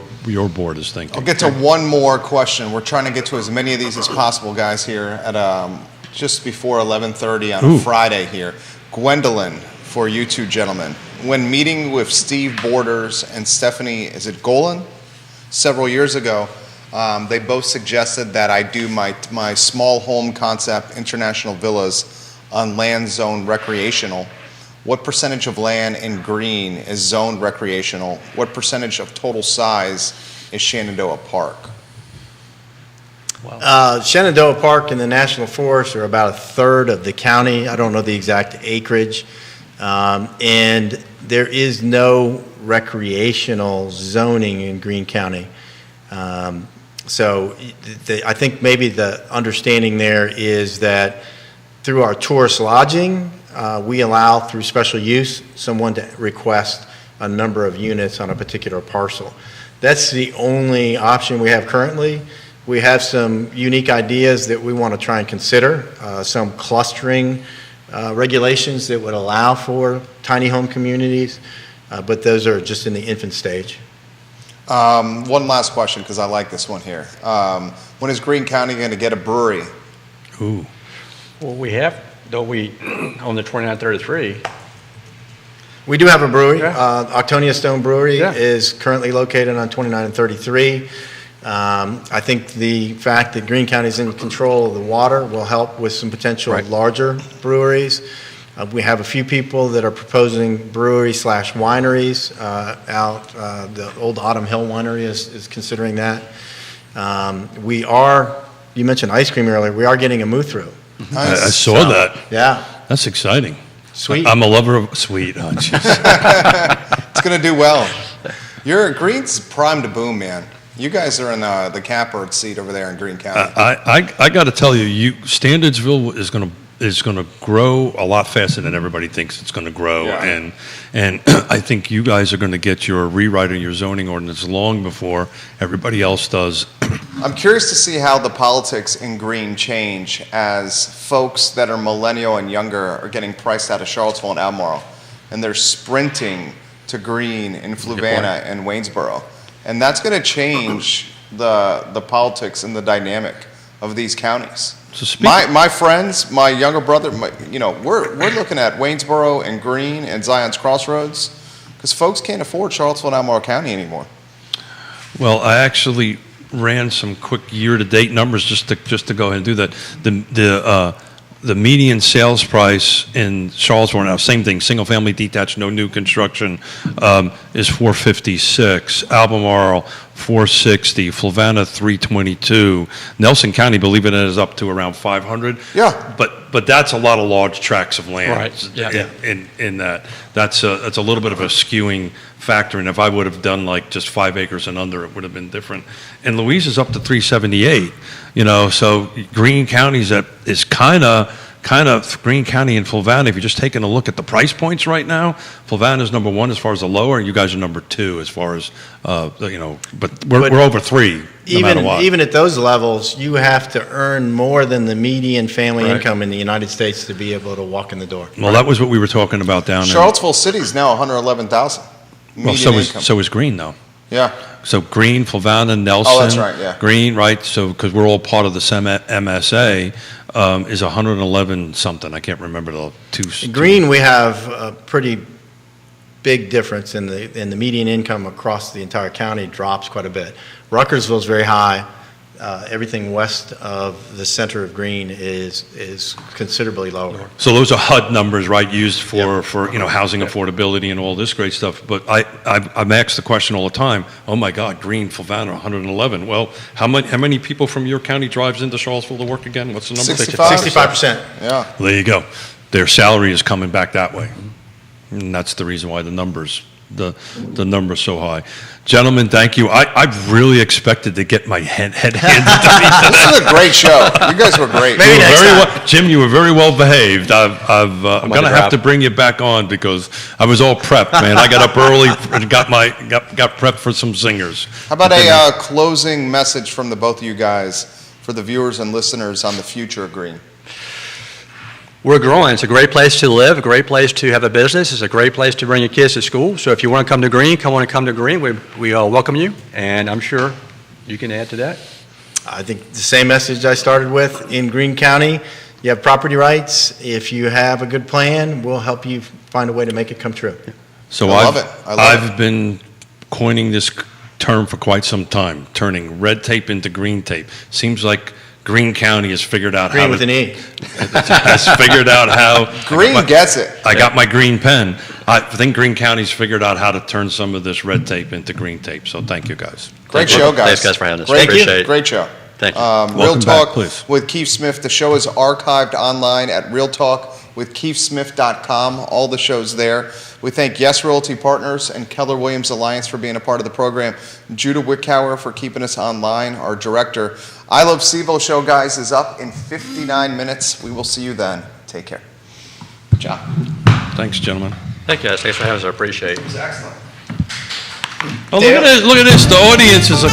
board is thinking. I'll get to one more question. We're trying to get to as many of these as possible, guys, here at just before 11:30 on a Friday here. Gwendolyn, for you two gentlemen. When meeting with Steve Borders and Stephanie, is it Golan, several years ago, They both suggested that I do my small home concept international villas on land zoned recreational. What percentage of land in green is zoned recreational? What percentage of total size is Shenandoah Park? Shenandoah Park and the National Forest are about a third of the county. I don't know the exact acreage. And there is no recreational zoning in Greene County. I think maybe the understanding there is that through our tourist lodging, we allow through special use someone to request a number of units on a particular parcel. That's the only option we have currently. We have some unique ideas that we want to try and consider, some clustering regulations that would allow for tiny home communities, but those are just in the infant stage. One last question, because I like this one here. When is Greene County going to get a brewery? Ooh. Well, we have, don't we, on the 2933? We do have a brewery. Yeah. Octonia Stone Brewery Yeah. is currently located on 29 and 33. I think the fact that Greene County is in control of the water will help with some potential Right. larger breweries. We have a few people that are proposing brewery/wineries out. The old Autumn Hill Winery is considering that. You mentioned ice cream earlier, we are getting a move-through. I saw that. Yeah, That's exciting. sweet. I'm a lover of sweet. Oh, jeez. It's going to do well. Green's primed to boom, man. You guys are in the catbird seat over there in Greene County. I got to tell you, Standardsville is going to grow a lot faster than everybody thinks it's going to grow, Yeah. and I think you guys are going to get your rewrite of your zoning ordinance long before everybody else does. I'm curious to see how the politics in Greene change as folks that are millennial and younger are getting priced out of Charlottesville and Albemarle, and they're sprinting to Greene and Fluvanna and Waynesboro. And that's going to change the politics and the dynamic of these counties. So My friends, my younger brother, we're looking at Waynesboro and Greene and Zion's Crossroads because folks can't afford Charlottesville and Albemarle County anymore. Well, I actually ran some quick year-to-date numbers just to go ahead and do that. The median sales price in Charlottesville now, same thing, single-family detached, no new construction, is $456. Albemarle, $460. Fluvanna, $322. Nelson County, believe it, is up to around $500. Yeah. But that's a lot of large tracts of land. Right, yeah. In that, that's a little bit of a skewing factor. And if I would have done like just 5 acres and under, it would have been different. And Louise is up to 378. So Greene County is kind of Greene County and Fluvanna. If you're just taking a look at the price points right now, Fluvanna is number one as far as the lower, and you guys are number two as far as But we're over three. No matter what. Even at those levels, you have to earn more than the median family Right. income in the United States to be able to walk in the door. Well, that was what we were talking about down there. Charlottesville City is now 111,000 median Well, income. so is Greene though. Yeah. So Greene, Fluvanna, Nelson. Oh, that's right, yeah. Greene, right? So because we're all part of the MSA, is 111 something. I can't remember the two. In Greene, we have a pretty big difference in the median income across the entire county drops quite a bit. Ruckersville is very high. Everything west of the center of Greene is considerably lower. So those are HUD numbers, right? Used for housing affordability and all this great stuff. But I'm asked the question all the time. Oh my God, Greene, Fluvanna, 111. Well, how many people from your county drives into Charlottesville to work again? What's the number? 65. 65%. Yeah. There you go. Their salary is coming back that way. And that's the reason why the number's so high. Gentlemen, thank you. I really expected to get my head handed to me. This is a great show. You guys were great. Maybe You were next very time. well, Jim, you were very well behaved. I'm going to have grab. to bring you back on because I was all prepped, man. I got up early and got prepped for some zingers. How about a closing message from the both of you guys for the viewers and listeners on the future of Greene? We're growing. It's a great place to live, a great place to have a business. It's a great place to bring your kids to school. So if you want to come to Greene, come to Greene. We welcome you, and I'm sure you can add to that. I think the same message I started with in Greene County. You have property rights. If you have a good plan, we'll help you find a way to make it come true. So I love it. I've been coining this term for quite some time, turning red tape into green tape. Seems like Greene County has figured out Green how with to, an E. has figured out how. Green gets it. I got my green pen. I think Greene County's figured out how to turn some of this red tape into green tape, so thank you, guys. Great show, guys. Thanks, guys, for having us. Great, Appreciate it. great show. Thank you. Real Welcome back, Talk please. with Keith Smith. The show is archived online at realtalkwithkeithsmith.com. All the shows there. We thank Yes Realty Partners and Keller Williams Alliance for being a part of the program. Judah Wickhauer for keeping us online, our director. I Love CVille show, guys, is up in 59 minutes. We will see you then. Take care. Good job. Thanks, gentlemen. Thank you, guys. Thanks for having us. I appreciate it. It was excellent. Oh, look at this. Look at this. The audience is a